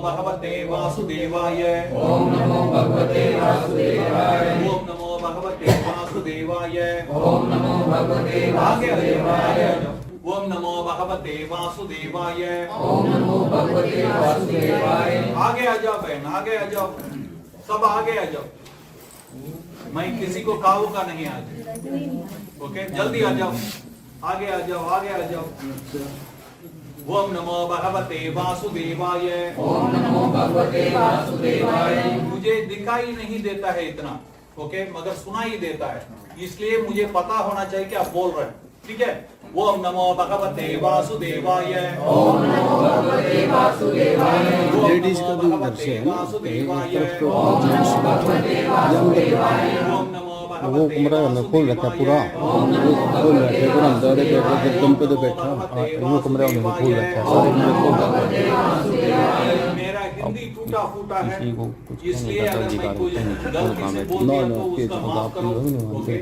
भगवते वासुदेवाय। ओम नमो भगवते वासुदेवाय। ओम नमो भगवते वासुदेवाय। ओम नमो भगवते वासुदेवाय। ओम नमो भगवते वासुदेवाय। ओम नमो भगवते वासुदेवाय। आगे आ जाओ बहन, आगे आ जाओ, सब आगे आ जाओ। मैं किसी को खाऊंगा नहीं आज। ओके, जल्दी आ जाओ, आगे आ जाओ, आगे आ जाओ। ओम नमो भगवते वासुदेवाय। ओम नमो भगवते वासुदेवाय। मुझे दिखाई नहीं देता है इतना, ओके, मगर सुनाई देता है, इसलिए मुझे पता होना चाहिए कि आप बोल रहे हैं, ठीक है। ओम नमो भगवते वासुदेवाय। ओम नमो भगवते वासुदेवाय। लेडीज का भी वर्ष है ना, ओम नमो भगवते वासुदेवाय। ओम नमो वो कमरा में खोल रखा पूरा, खोल रखे पूरा अंदर एकदम पे तो बैठा, वो कमरा में खोल रखा सारे कमरे खोल रखा। मेरा हिंदी टूटा फूटा है, किसी को कुछ इसलिए अगर मैं कुछ गलती से बोल दिया तो उसका माफ करो, ओके।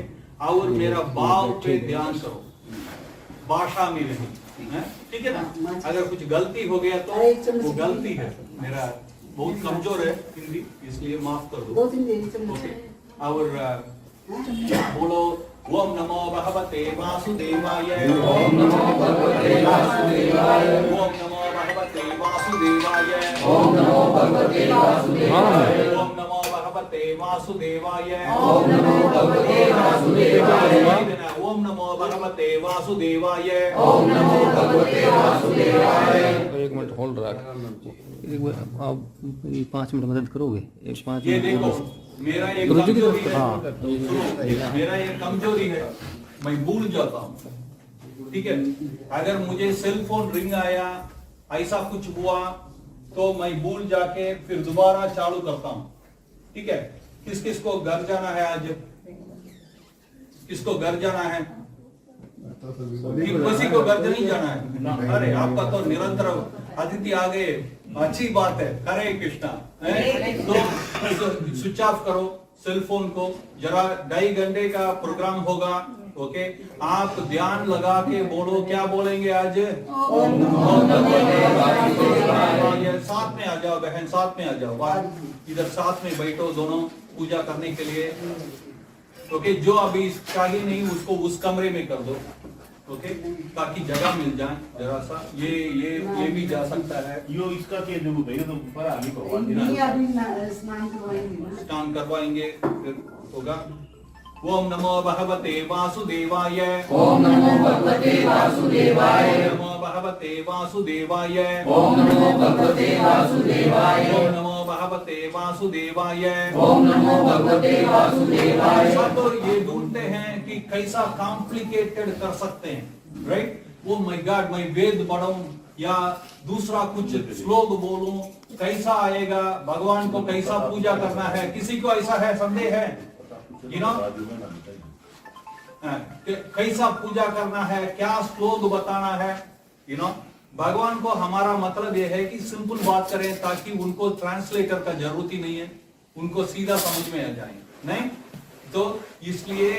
और मेरा भाव पे ध्यान करो, भाषा में नहीं, है? ठीक है ना। अगर कुछ गलती हो गया तो वो गलती है, मेरा बहुत कमजोर है हिंदी, इसलिए माफ कर दो, ओके। और बोलो ओम नमो भगवते वासुदेवाय। ओम नमो भगवते वासुदेवाय। ओम नमो भगवते वासुदेवाय। ओम नमो भगवते वासुदेवाय। ओम नमो भगवते वासुदेवाय। ओम नमो भगवते वासुदेवाय। ओम नमो भगवते वासुदेवाय। ओम नमो भगवते वासुदेवाय। एक मिनट होल्ड रख, आप 5 मिनट मदद करोगे, एक 5 ये मिनट देखो, मेरा एक रुचि की कमजोरी तरफ, है, हाँ। मेरा एक कमजोरी है, मैं भूल जाता हूँ, ठीक है। अगर मुझे सेल फोन रिंग आया, ऐसा कुछ हुआ तो मैं भूल जाके फिर दोबारा चालू करता हूँ, ठीक है। किस किस को घर जाना है आज? किसको घर जाना है? किसी को घर नहीं जाना है? अरे आपका तो निरंतर अतिथि आ गए, अच्छी बात है, हरे कृष्णा। तो स्विच ऑफ करो सेल फोन को, जरा 2.5 घंटे का प्रोग्राम होगा, ओके। आप ध्यान लगा के बोलो, क्या बोलेंगे आज? ओम नमो भगवते वासुदेवाय। साथ में आ जाओ बहन, साथ में आ जाओ, इधर साथ में बैठो दोनों पूजा करने के लिए, ओके। जो अभी चाहिए नहीं उसको उस कमरे में कर दो, ओके, ताकि जगह मिल जाए जरा सा। ये भी जा सकता है, यो इसका क्या जरूरत है, ये तो पर आगे करवा देना। नहीं अभी स्नान करवाएंगे ना। स्नान करवाएंगे फिर होगा। ओम नमो भगवते वासुदेवाय। ओम नमो भगवते वासुदेवाय। ओम नमो भगवते वासुदेवाय। ओम नमो भगवते वासुदेवाय। ओम नमो भगवते वासुदेवाय। ओम नमो भगवते वासुदेवाय। सब तो ये ढूंढते हैं कि कैसा कॉम्प्लिकेटेड कर सकते हैं, राइट। वो माय गॉड, मैं वेद पढ़ूं या दूसरा कुछ श्लोक बोलूं, कैसा आएगा, भगवान को कैसा पूजा करना है? किसी को ऐसा है, संदेह है? यू नो, कैसा पूजा करना है, क्या श्लोक बताना है? यू नो, भगवान को हमारा मतलब यह है कि सिंपल बात करें, ताकि उनको ट्रांसलेटर का जरूरत ही नहीं है, उनको सीधा समझ में आ जाए, नहीं तो इसलिए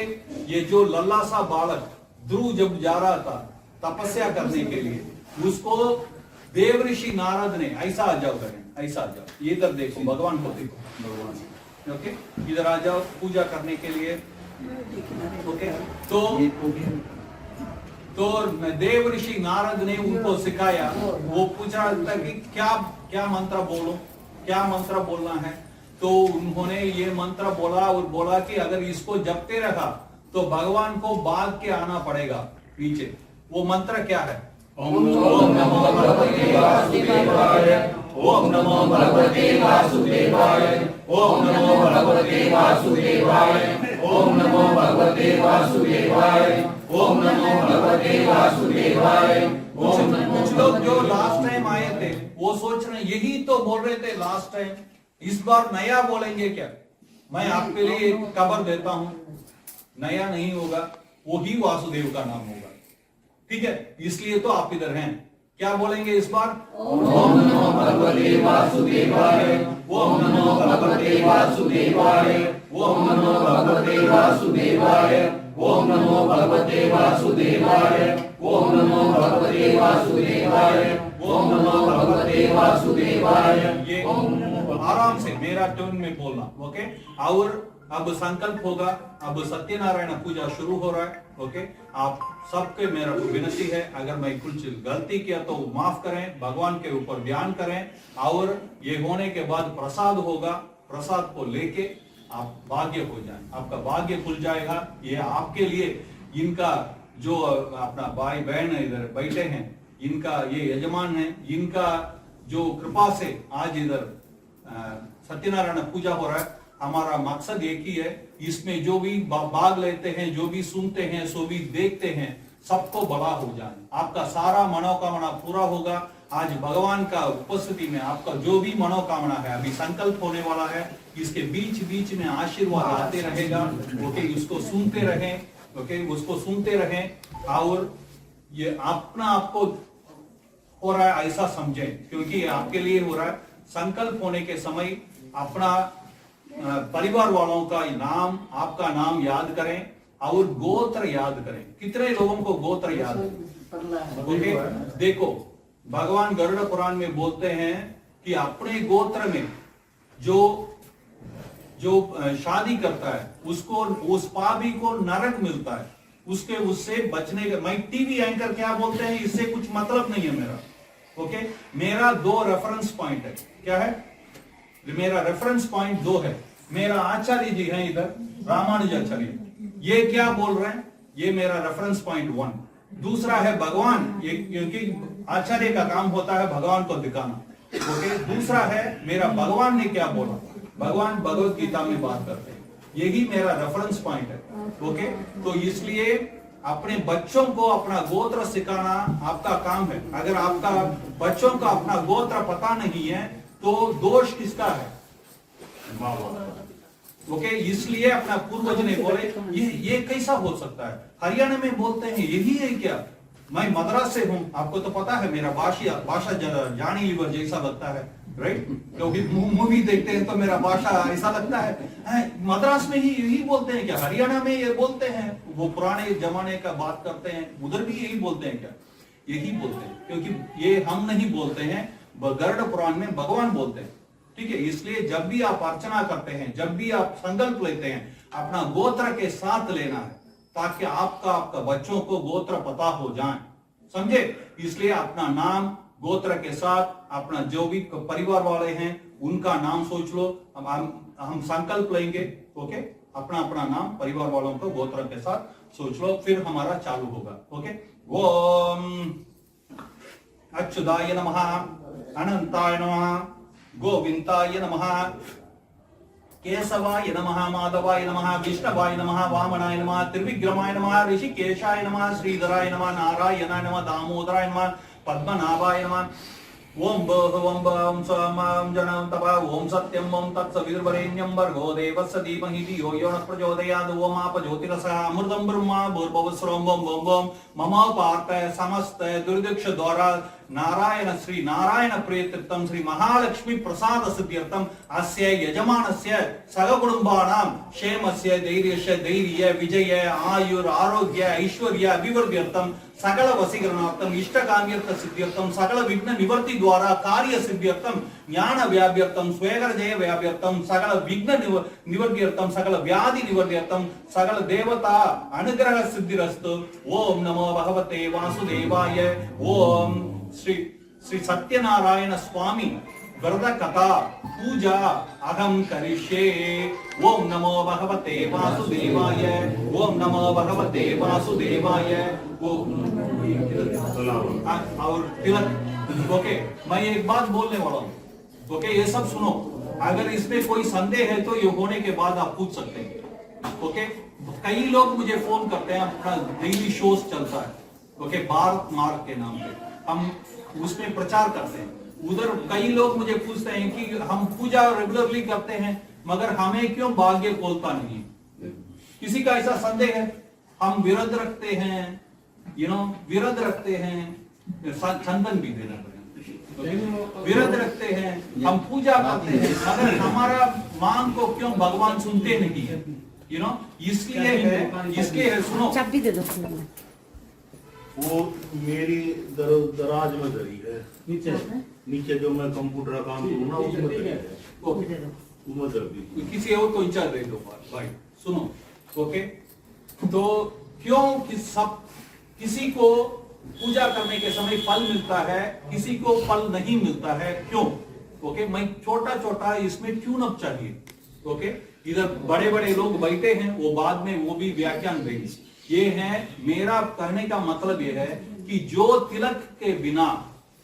ये जो लल्ला सा बालक ध्रुव जब जा रहा था तपस्या करने के लिए, उसको देवऋषि नारद ने, ऐसा आ जाओ बहन, ऐसा आ जाओ, ये इधर देखो, भगवान को देखो, भगवान, ओके, इधर आ जाओ पूजा करने के लिए, ओके। तो देवऋषि नारद ने उनको सिखाया, वो पूछ रहा था कि क्या मंत्र बोलो, क्या मंत्र बोलना है? तो उन्होंने ये मंत्र बोला और बोला कि अगर इसको जपते रहा तो भगवान को भाग के आना पड़ेगा पीछे। वो मंत्र क्या है? ओम नमो भगवते वासुदेवाय। ओम नमो भगवते वासुदेवाय। ओम नमो भगवते वासुदेवाय। ओम नमो भगवते वासुदेवाय। ओम नमो भगवते वासुदेवाय। कुछ लोग जो लास्ट टाइम आए थे वो सोच रहे यही तो बोल रहे थे लास्ट टाइम, इस बार नया बोलेंगे क्या? मैं आपके लिए एक खबर देता हूं, नया नहीं होगा, वो ही वासुदेव का नाम होगा, ठीक है। इसलिए तो आप इधर हैं। क्या बोलेंगे इस बार? ओम नमो भगवते वासुदेवाय। ओम नमो भगवते वासुदेवाय। ओम नमो भगवते वासुदेवाय। ओम नमो भगवते वासुदेवाय। ओम नमो भगवते वासुदेवाय। ओम नमो भगवते वासुदेवाय। वासुदेवाय ये आराम से मेरा टोन में बोलना, ओके। और अब संकल्प होगा, अब सत्यनारायण पूजा शुरू हो रहा है, ओके। आप सबके मेरा विनती है, अगर मैं कुछ गलती किया तो माफ करें, भगवान के ऊपर ध्यान करें। और ये होने के बाद प्रसाद होगा, प्रसाद को लेके आप भाग्य हो जाए, आपका भाग्य खुल जाएगा। ये आपके लिए, इनका जो अपना भाई बहन इधर बैठे हैं, इनका ये यजमान है, इनका जो कृपा से आज इधर सत्यनारायण पूजा हो रहा है। हमारा मकसद एक ही है, इसमें जो भी भाग लेते हैं, जो भी सुनते हैं, सो भी देखते हैं, सबको भला हो जाए, आपका सारा मनोकामना पूरा होगा। आज भगवान का उपस्थिति में आपका जो भी मनोकामना है, अभी संकल्प होने वाला है, इसके बीच बीच में आशीर्वाद आते रहेगा, ओके। उसको सुनते रहें, ओके, उसको सुनते रहें। और ये अपना आपको हो रहा है ऐसा समझें, क्योंकि ये आपके लिए हो रहा है। संकल्प होने के समय अपना परिवार वालों का नाम, आपका नाम याद करें और गोत्र याद करें। कितने लोगों को गोत्र याद है? ओके, देखो भगवान गरुड़ पुराण में बोलते हैं कि अपने गोत्र में जो शादी करता है उसको, उस पापी को नरक मिलता है, उससे बचने का। मैं टीवी एंकर क्या बोलते हैं, इससे कुछ मतलब नहीं है मेरा, ओके। मेरा 2 रेफरेंस पॉइंट है। क्या है मेरा रेफरेंस पॉइंट? 2 है। मेरा आचार्य जी हैं इधर, रामानुजाचार्य, ये क्या बोल रहे हैं, ये मेरा रेफरेंस पॉइंट 1। दूसरा है भगवान, ये क्योंकि आचार्य का काम होता है भगवान को दिखाना, ओके। दूसरा है मेरा भगवान ने क्या बोला, भगवान भगवत गीता में बात करते हैं, यही मेरा रेफरेंस पॉइंट है, ओके। तो इसलिए अपने बच्चों को अपना गोत्र सिखाना आपका काम है। अगर आपका बच्चों का अपना गोत्र पता नहीं है तो दोष किसका है? ओके, इसलिए अपना पूर्वज ने बोले ये कैसा हो सकता है? हरियाणा में बोलते हैं यही है क्या? मैं मद्रास से हूं, आपको तो पता है मेरा भाषा जानी लीवर जैसा लगता है, राइट? क्योंकि मूवी देखते हैं तो मेरा भाषा ऐसा लगता है। मद्रास में ही यही बोलते हैं क्या? हरियाणा में ये बोलते हैं, वो पुराने जमाने का बात करते हैं, उधर भी यही बोलते हैं क्या? यही बोलते हैं, क्योंकि ये हम नहीं बोलते हैं, गरुड़ पुराण में भगवान बोलते हैं, ठीक है। इसलिए जब भी आप अर्चना करते हैं, जब भी आप संकल्प लेते हैं, अपना गोत्र के साथ लेना है, ताकि आपका बच्चों को गोत्र पता हो जाए, समझे? इसलिए अपना नाम गोत्र के साथ, अपना जो भी परिवार वाले हैं उनका नाम सोच लो। हम संकल्प लेंगे, ओके। अपना अपना नाम परिवार वालों को गोत्र के साथ सोच लो, फिर हमारा चालू होगा, ओके। ओम अच्युताय नमः, अनंताय नमः, गोविंदाय नमः, केशवाय नमः, माधवाय नमः, विष्णवाय नमः, वामनाय नमः, त्रिविक्रमाय नमः, ऋषिकेशाय नमः, श्रीधराय नमः, नारायणाय नमः, दामोदराय नमः, पद्मनाभाय नमः। ओम ओम सोम जनम तपा ओम सत्यम ओम तत्सवितुर्वरेण्यं भर्गो देवस्य धीमहि धियो यो नः प्रचोदयात्। ओम आप ज्योतिरसः अमृतं ब्रह्म भूर्भुवस्सुरं ओम ओम ओम मम पार्थ समस्त दुर्दिक्ष द्वारा नारायण श्री नारायण प्रीत्यर्थं श्री महालक्ष्मी प्रसाद सिद्ध्यर्थं अस्य यजमानस्य सगकुटुम्बानां क्षेमस्य धैर्यस्य धैर्य विजय आयुर आरोग्य ऐश्वर्य अभिवृद्ध्यर्थं सकल वशीकरणार्थम इष्टकाम्यर्थ सिद्ध्यर्थम सकल विघ्न निवर्ति द्वारा कार्य सिद्ध्यर्थम ज्ञान व्याप्यर्थम स्वेगर जय व्याप्यर्थम सकल विघ्न निवर्त्यर्थम सकल व्याधि निवर्त्यर्थम सकल देवता अनुग्रह सिद्धिरस्तु। ओम नमो भगवते वासुदेवाय। ओम श्री सत्यनारायण स्वामी व्रत कथा पूजा अहम करिष्ये। ओम नमो भगवते वासुदेवाय। ओम नमो भगवते वासुदेवाय। और तिलक, ओके। मैं एक बात बोलने वाला हूँ, ओके। ये सब सुनो, अगर इसमें कोई संदेह है तो ये होने के बाद आप पूछ सकते हैं, ओके। कई लोग मुझे फोन करते हैं, अपना डेली शोज चलता है, ओके, भारत मार्ग के नाम पे हम उसमें प्रचार करते हैं। उधर कई लोग मुझे पूछते हैं कि हम पूजा रेगुलरली करते हैं मगर हमें क्यों भाग्य खोलता नहीं है? किसी का ऐसा संदेह है? हम विरत रखते हैं, विरत रखते हैं, चंदन भी देना पड़ेगा, विरत रखते हैं, हम पूजा करते हैं, मगर हमारा मांग को क्यों भगवान सुनते नहीं है? इसलिए है, सुनो, चाबी दे दो। वो मेरी दराज में धरी है नीचे नीचे जो मैं कंप्यूटर का काम करूँ ना उसमें तैयार है। ओके, उम्र दर्दी किसी और को इंचार्ज दे दो भाई, सुनो। ओके, तो क्यों कि सब किसी को पूजा करने के समय फल मिलता है, किसी को फल नहीं मिलता है, क्यों? ओके, मैं छोटा छोटा इसमें ट्यून अप चाहिए। ओके, इधर बड़े बड़े लोग बैठे हैं, वो बाद में वो भी व्याख्यान देंगे। ये है मेरा कहने का मतलब ये है कि जो तिलक के बिना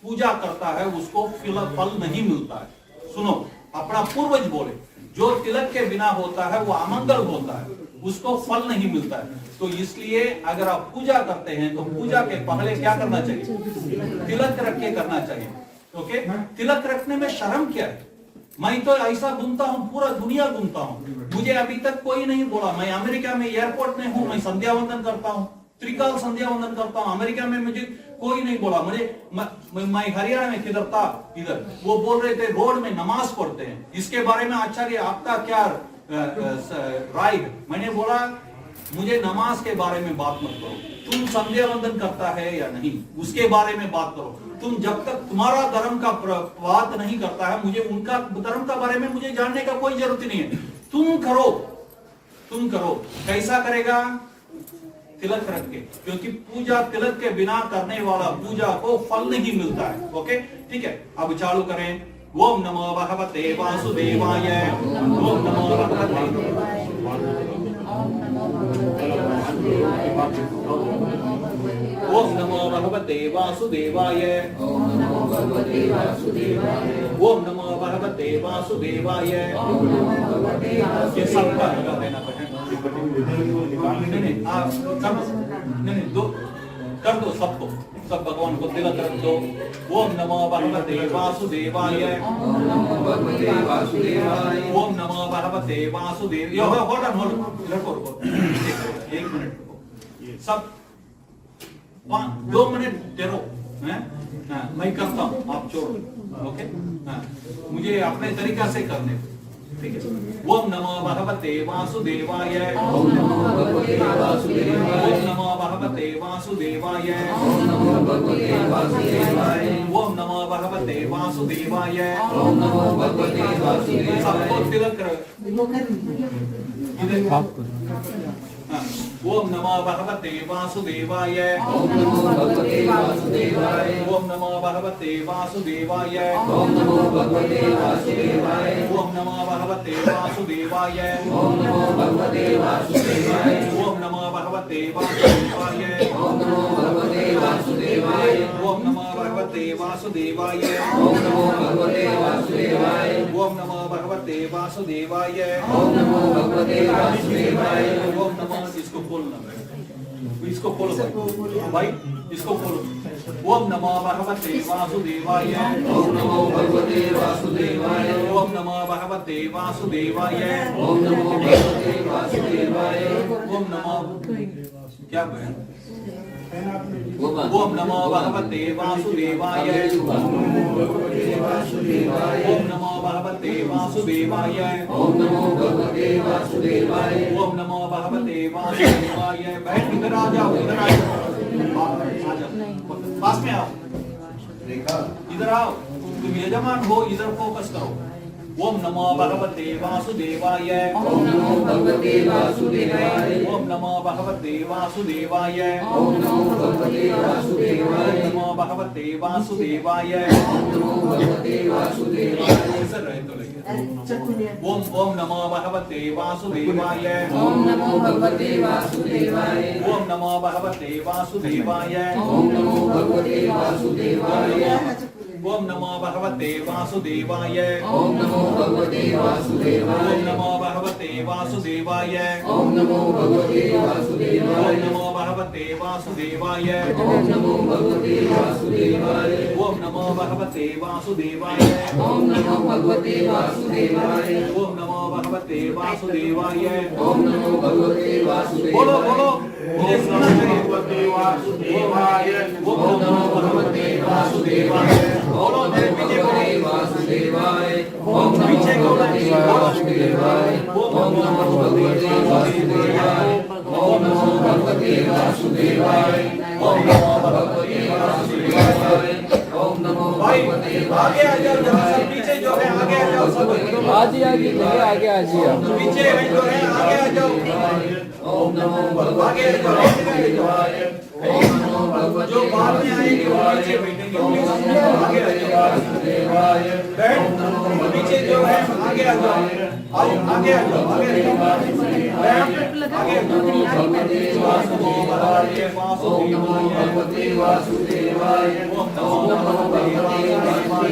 पूजा करता है उसको फल नहीं मिलता है। सुनो, अपना पूर्वज बोले, जो तिलक के बिना होता है वो अमंगल होता है, उसको फल नहीं मिलता है। तो इसलिए अगर आप पूजा करते हैं तो पूजा के पहले क्या करना चाहिए? तिलक रख के करना चाहिए। ओके, तिलक रखने में शर्म क्या है? मैं तो ऐसा घूमता हूँ, पूरा दुनिया घूमता हूँ, मुझे अभी तक कोई नहीं बोला। मैं अमेरिका में एयरपोर्ट में हूँ, मैं संध्या वंदन करता हूँ, त्रिकाल संध्या वंदन करता हूँ। अमेरिका में मुझे कोई नहीं बोला। मैं हरियाणा में किधर था, इधर वो बोल रहे थे रोड में नमाज पढ़ते हैं, इसके बारे में आचार्य आपका क्या राय है? मैंने बोला मुझे नमाज के बारे में बात मत करो, तुम संध्या वंदन करता है या नहीं उसके बारे में बात करो। तुम जब तक तुम्हारा धर्म का बात नहीं करता है, मुझे उनका धर्म का बारे में मुझे जानने का कोई जरूरत नहीं है। तुम करो। कैसा करेगा? तिलक रख के, क्योंकि पूजा तिलक के बिना करने वाला पूजा को फल नहीं मिलता है। ओके, ठीक है, अब चालू करें। ओम नमो भगवते वासुदेवाय, ओम नमो भगवते, ओम नमो भगवते वासुदेवाय, ओम नमो भगवते वासुदेवाय। ये सबका लगा देना नहीं, आप नहीं दो कर दो, सबको, सब भगवान को तिलक रख दो। ओम नमो भगवते वासुदेवाय, ओम नमो भगवते वासुदेवाय, ओम नमो भगवते वासुदेव। यो होल्ड रखो, एक मिनट रुको, सब 2 मिनट ठहरो, मैं करता हूँ, आप छोड़ो। ओके, मुझे अपने तरीका से करने दो, ठीक है। ओम नमो भगवते वासुदेवाय, ओम नमो भगवते वासुदेवाय, ओम नमो भगवते वासुदेवाय, ओम नमो भगवते वासुदेवाय, ओम नमो भगवते वासुदेवाय, ओम नमो भगवते वासुदेवाय। सबको तिलक ओम नमो भगवते वासुदेवाय, ओम नमो भगवते वासुदेवाय, ओम नमो भगवते वासुदेवाय, ओम नमो भगवते वासुदेवाय, ओम नमो भगवते वासुदेवाय, ओम नमो भगवते वासुदेवाय, ओम नमो भगवते वासुदेवाय, ओम नमो भगवते वासुदेवाय, ओम नमो भगवते वासुदेवाय, ओम नमो भगवते वासुदेवाय, ओम नमो भगवते वासुदेवाय, ओम नमो भगवते वासुदेवाय, ओम नमो। इसको बोलना भाई, इसको बोलो भाई, इसको बोलो। ओम नमो भगवते वासुदेवाय, ओम नमो भगवते वासुदेवाय, ओम नमो भगवते वासुदेवाय, ओम नमो भगवते वासुदेवाय, ओम नमो क्या बहन? ओम नमो भगवते वासुदेवाय, ओम नमो भगवते वासुदेवाय, ओम नमो भगवते वासुदेवाय, ओम नमो भगवते वासुदेवाय, ओम नमो भगवते वासुदेवाय। बहन इधर आ जाओ, इधर आ जाओ, पास में आओ, इधर आओ, तुम यजमान हो, इधर फोकस करो। ओम नमो भगवते वासुदेवाय, ओम नमो भगवते वासुदेवाय, ओम नमो भगवते वासुदेवाय, ओम नमो भगवते वासुदेवाय, ओम नमो भगवते वासुदेवाय, ओम नमो भगवते वासुदेवाय। ऐसा रहे तो लगे। ओम नमो भगवते वासुदेवाय, ओम नमो भगवते वासुदेवाय, ओम नमो भगवते वासुदेवाय, ओम नमो भगवते वासुदेवाय, ओम नमो भगवते वासुदेवाय, ओम नमो भगवते वासुदेवाय, ओम नमो भगवते वासुदेवाय, ओम नमो भगवते वासुदेवाय, ओम नमो भगवते वासुदेवाय, ओम नमो भगवते वासुदेवाय, ओम नमो भगवते वासुदेवाय, ओम नमो भगवते वासुदेवाय, ओम नमो भगवते वासुदेवाय, ओम नमो भगवते वासुदेवाय। बोलो बोलो, मुझे सुनना चाहिए। वासुदेवाय, ओम नमो भगवते वासुदेवाय। बोलो मेरे पीछे वासुदेवाय, ओम पीछे वासुदेवाय, ओम नमो भगवते वासुदेवाय, ओम नमो भगवते वासुदेवाय, ओम नमो भगवते वासुदेवाय, ओम नमो भगवते आगे आ जाओ जरा सब, पीछे जो है आगे आ जाओ सब, आज ही आगे आ जी आप। पीछे है जो है आगे आ जाओ, ओम नमो आगे आ जाओ, भगवते वासुदेवाय। ओम नमो भगवते जो बाद में आएंगे वो पीछे बैठेंगे, प्लीज आगे आ जाओ, वासुदेवाय। बैठ, पीछे जो है आगे आ जाओ, आओ आगे आ जाओ, आगे आ जाओ, बैठ, आगे आ जाओ, भगवते वासुदेवाय। ओम नमो भगवते वासुदेवाय। ओम नमो भगवते वासुदेवाय।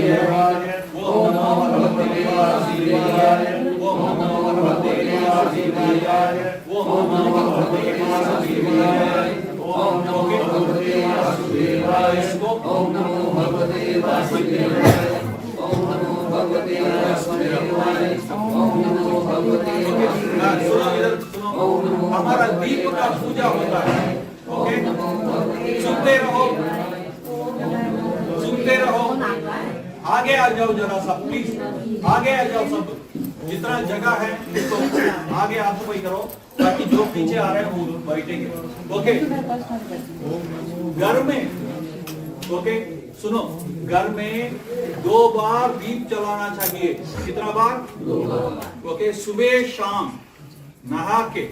ओम नमो भगवते वासुदेवाय। ओम नमो भगवते वासुदेवाय। ओम नमो भगवते वासुदेवाय। ओम नमो भगवते वासुदेवाय। ओम नमो भगवते वासुदेवाय। ओम नमो भगवते वासुदेवाय। ओम नमो भगवते सुनो इधर सुनो, हमारा दीप का पूजा होता है, ओके, सुनते रहो, सुनते रहो, आगे आ जाओ जरा सब, प्लीज आगे आ जाओ सब, जितना जगह है तो आगे ऑक्युपाई करो ताकि जो पीछे आ रहे हैं वो बैठेंगे, ओके। घर में, ओके सुनो, घर में 2 बार दीप जलाना चाहिए, कितना बार? 2 बार, ओके, सुबह शाम नहा के,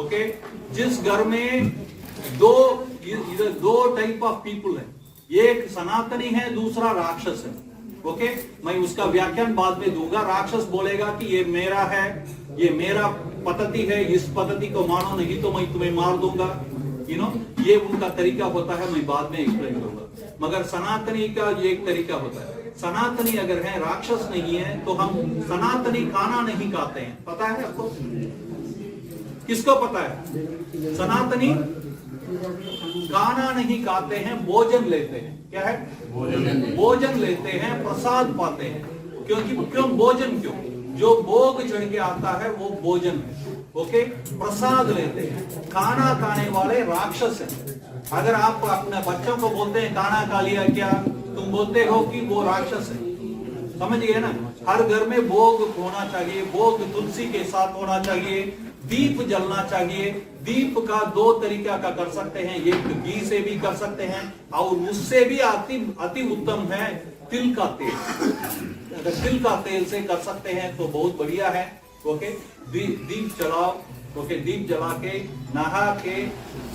ओके। जिस घर में इधर 2 टाइप ऑफ पीपल है, एक सनातनी है, दूसरा राक्षस है, ओके। मैं उसका व्याख्यान बाद में दूंगा। राक्षस बोलेगा कि ये मेरा है, ये मेरा पद्धति है, इस पद्धति को मानो नहीं तो मैं तुम्हें मार दूंगा, यू नो, ये उनका तरीका होता है, मैं बाद में एक्सप्लेन करूंगा। मगर सनातनी का ये एक तरीका होता है। सनातनी अगर है, राक्षस नहीं है, तो हम सनातनी खाना नहीं खाते हैं, पता है आपको? किसको पता है? सनातनी खाना नहीं खाते हैं, भोजन लेते हैं। क्या है? भोजन लेते हैं, प्रसाद पाते हैं। क्यों भोजन? क्यों? जो भोग चढ़ के आता है वो भोजन है, ओके। प्रसाद लेते हैं। खाना खाने वाले राक्षस हैं। अगर आप अपने बच्चों को बोलते हैं खाना खा लिया क्या, तुम बोलते हो कि वो राक्षस है, समझ गए ना? हर घर में भोग होना चाहिए, भोग तुलसी के साथ होना चाहिए, दीप जलना चाहिए। दीप का 2 तरीका का कर सकते हैं, एक घी से भी कर सकते हैं और उससे भी अति उत्तम है तिल का तेल। अगर तिल का तेल से कर सकते हैं तो बहुत बढ़िया है, ओके। दीप जलाओ, ओके। दीप जला के नहा के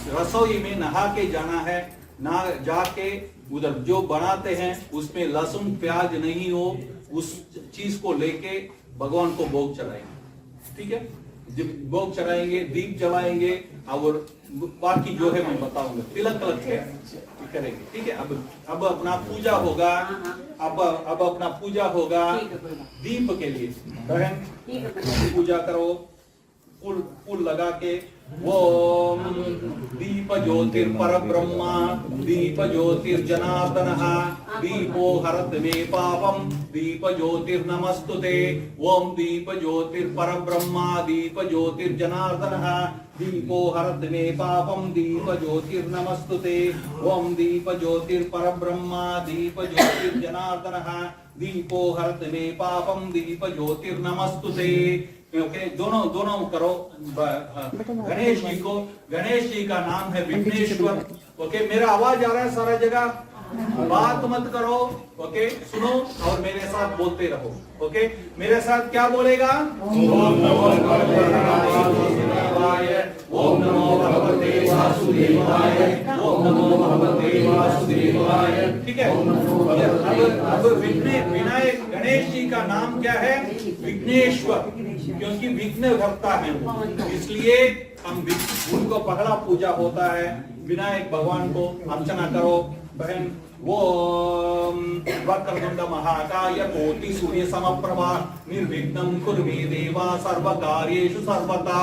रसोई में नहा के जाना है, ना जाके उधर जो बनाते हैं उसमें लहसुन प्याज नहीं हो, उस चीज को लेके भगवान को भोग चढ़ाएंगे, ठीक है। जब भोग चढ़ाएंगे, दीप जलाएंगे और बाकी जो है मैं बताऊंगा, तिलक के करेंगे, ठीक है। अब अपना पूजा होगा, अब अपना पूजा होगा दीप के लिए। बहन पूजा करो, फूल लगा के। ओम दीप ज्योतिर पर ब्रह्मा, दीप ज्योतिर जनार्दनः, दीपो हरत मे पापम, दीप ज्योतिर नमस्तुते। ओम दीप ज्योतिर पर ब्रह्मा, दीप ज्योतिर जनार्दनः, दीपो हरत मे पापम, दीप ज्योतिर नमस्तुते। ओम दीप ज्योतिर पर ब्रह्मा, दीप ज्योतिर जनार्दनः, दीपो हरत मे पापम, दीप ज्योतिर नमस्तुते। ओके, दोनों करो। गणेश जी का नाम है विघ्नेश्वर। ओके, मेरा आवाज आ रहा है सारा जगह? बात मत करो, ओके। सुनो और मेरे साथ बोलते रहो, ओके। मेरे साथ क्या बोलेगा? ओम नमो भगवते वासुदेवाय। ओम नमो भगवते वासुदेवाय। ओम नमो भगवते वासुदेवाय। ठीक है। अब विनायक गणेश जी का नाम क्या है? विघ्नेश्वर, क्योंकि विघ्न करता है, इसलिए हम उनको पहला पूजा होता है। विनायक भगवान को अर्चना करो बहन। ओम वक्रतुंड महाकाय कोटि सूर्य समप्रभा निर्विघ्नं कुरु मे देवा सर्वकार्येषु सर्वदा।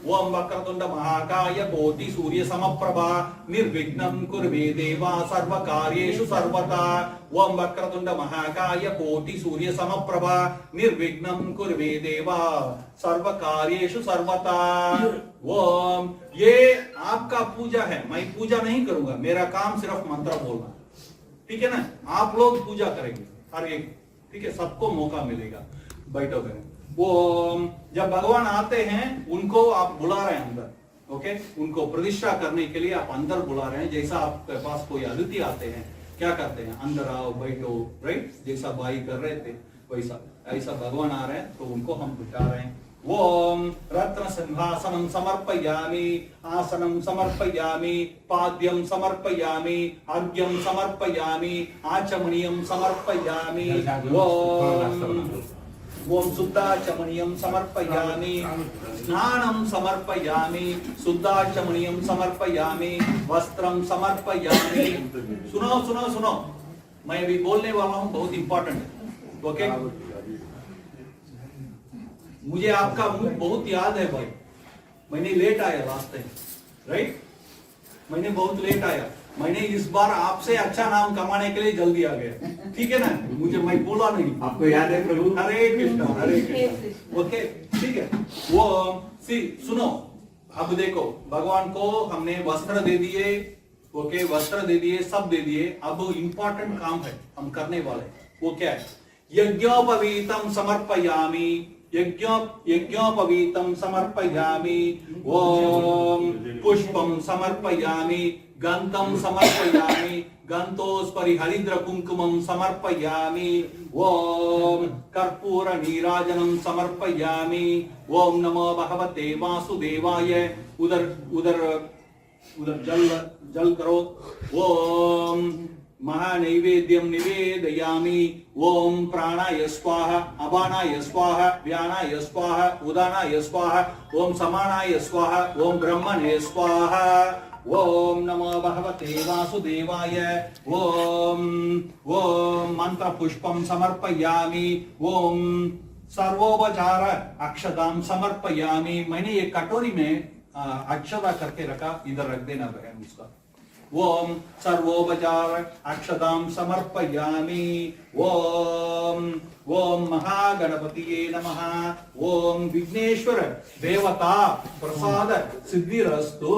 ओम वक्रतुंड महाकाय कोटि सूर्य समप्रभा निर्विघ्नं कुरु मे देवा सर्वकार्येषु सर्वदा। ओम वक्रतुंड महाकाय कोटि सूर्य समप्रभा निर्विघ्नं कुरु मे देवा सर्वकार्येषु सर्वदा। ओम, ये आपका पूजा है, मैं पूजा नहीं करूंगा, मेरा काम सिर्फ मंत्र बोलना, ठीक है ना। आप लोग पूजा करेंगे हर एक, ठीक है। सबको मौका मिलेगा, बैठो करें। वो जब भगवान आते हैं उनको आप बुला रहे हैं अंदर, ओके। उनको प्रतिष्ठा करने के लिए आप अंदर बुला रहे हैं। जैसा आपके पास कोई अतिथि आते हैं क्या करते हैं, अंदर आओ बैठो, राइट, जैसा भाई कर रहे थे वैसा, ऐसा भगवान आ रहे हैं तो उनको हम बिठा रहे हैं। ओम रत्न सिंहासनं समर्पयामि, आसनं समर्पयामि, पाद्यं समर्पयामि, अर्घ्यं समर्पयामि, आचमनीयं समर्पयामि। ओम शुद्धाचमनीयं समर्पयामि, स्नानं समर्पयामि, शुद्धाचमनीयं समर्पयामि, वस्त्रं समर्पयामि। सुनो सुनो सुनो, मैं अभी बोलने वाला हूं, बहुत इंपॉर्टेंट है, ओके। मुझे आपका मुंह बहुत याद है भाई, मैंने लेट आया लास्ट टाइम, राइट, मैंने बहुत लेट आया, मैंने इस बार आपसे अच्छा नाम कमाने के लिए जल्दी आ गया, ठीक है ना, मुझे मैं बोला नहीं, आपको याद है प्रभु? हरे कृष्ण हरे कृष्ण, ओके, ठीक है। वो सुनो, अब देखो, भगवान को हमने वस्त्र दे दिए, ओके, वस्त्र दे दिए, सब दे दिए, अब इंपॉर्टेंट काम है हम करने वाले, वो क्या है, यज्ञोपवीतम समर्पयामि, यज्ञोपवीतम समर्पयामि, ओम पुष्पम समर्पयामि, गंधम समर्पयामि, गंधोस्परि हरिद्र कुंकुमं समर्पयामि, ओम कर्पूर नीराजनं समर्पयामि, ओम नमो भगवते वासुदेवाय। उधर उधर उधर जल करो। ओम महानैवेद्यं निवेदयामि। ओम प्राणाय स्वाहा, अपानाय स्वाहा, व्यानाय स्वाहा, उदानाय स्वाहा, ओम समानाय स्वाहा, ओम ब्रह्मणे स्वाहा। ओम नमो भगवते वासुदेवाय। ओम मंत्र पुष्पं समर्पयामि। ओम सर्वोपचार अक्षतां समर्पयामि। मैंने ये कटोरी में अक्षता करके रखा, इधर रख देना बहन उसका। ओम सर्वोपचार अक्षतां समर्पयामि। ओम महागणपतिये नमः। ओम विघ्नेश्वर देवता प्रसाद सिद्धिरस्तु।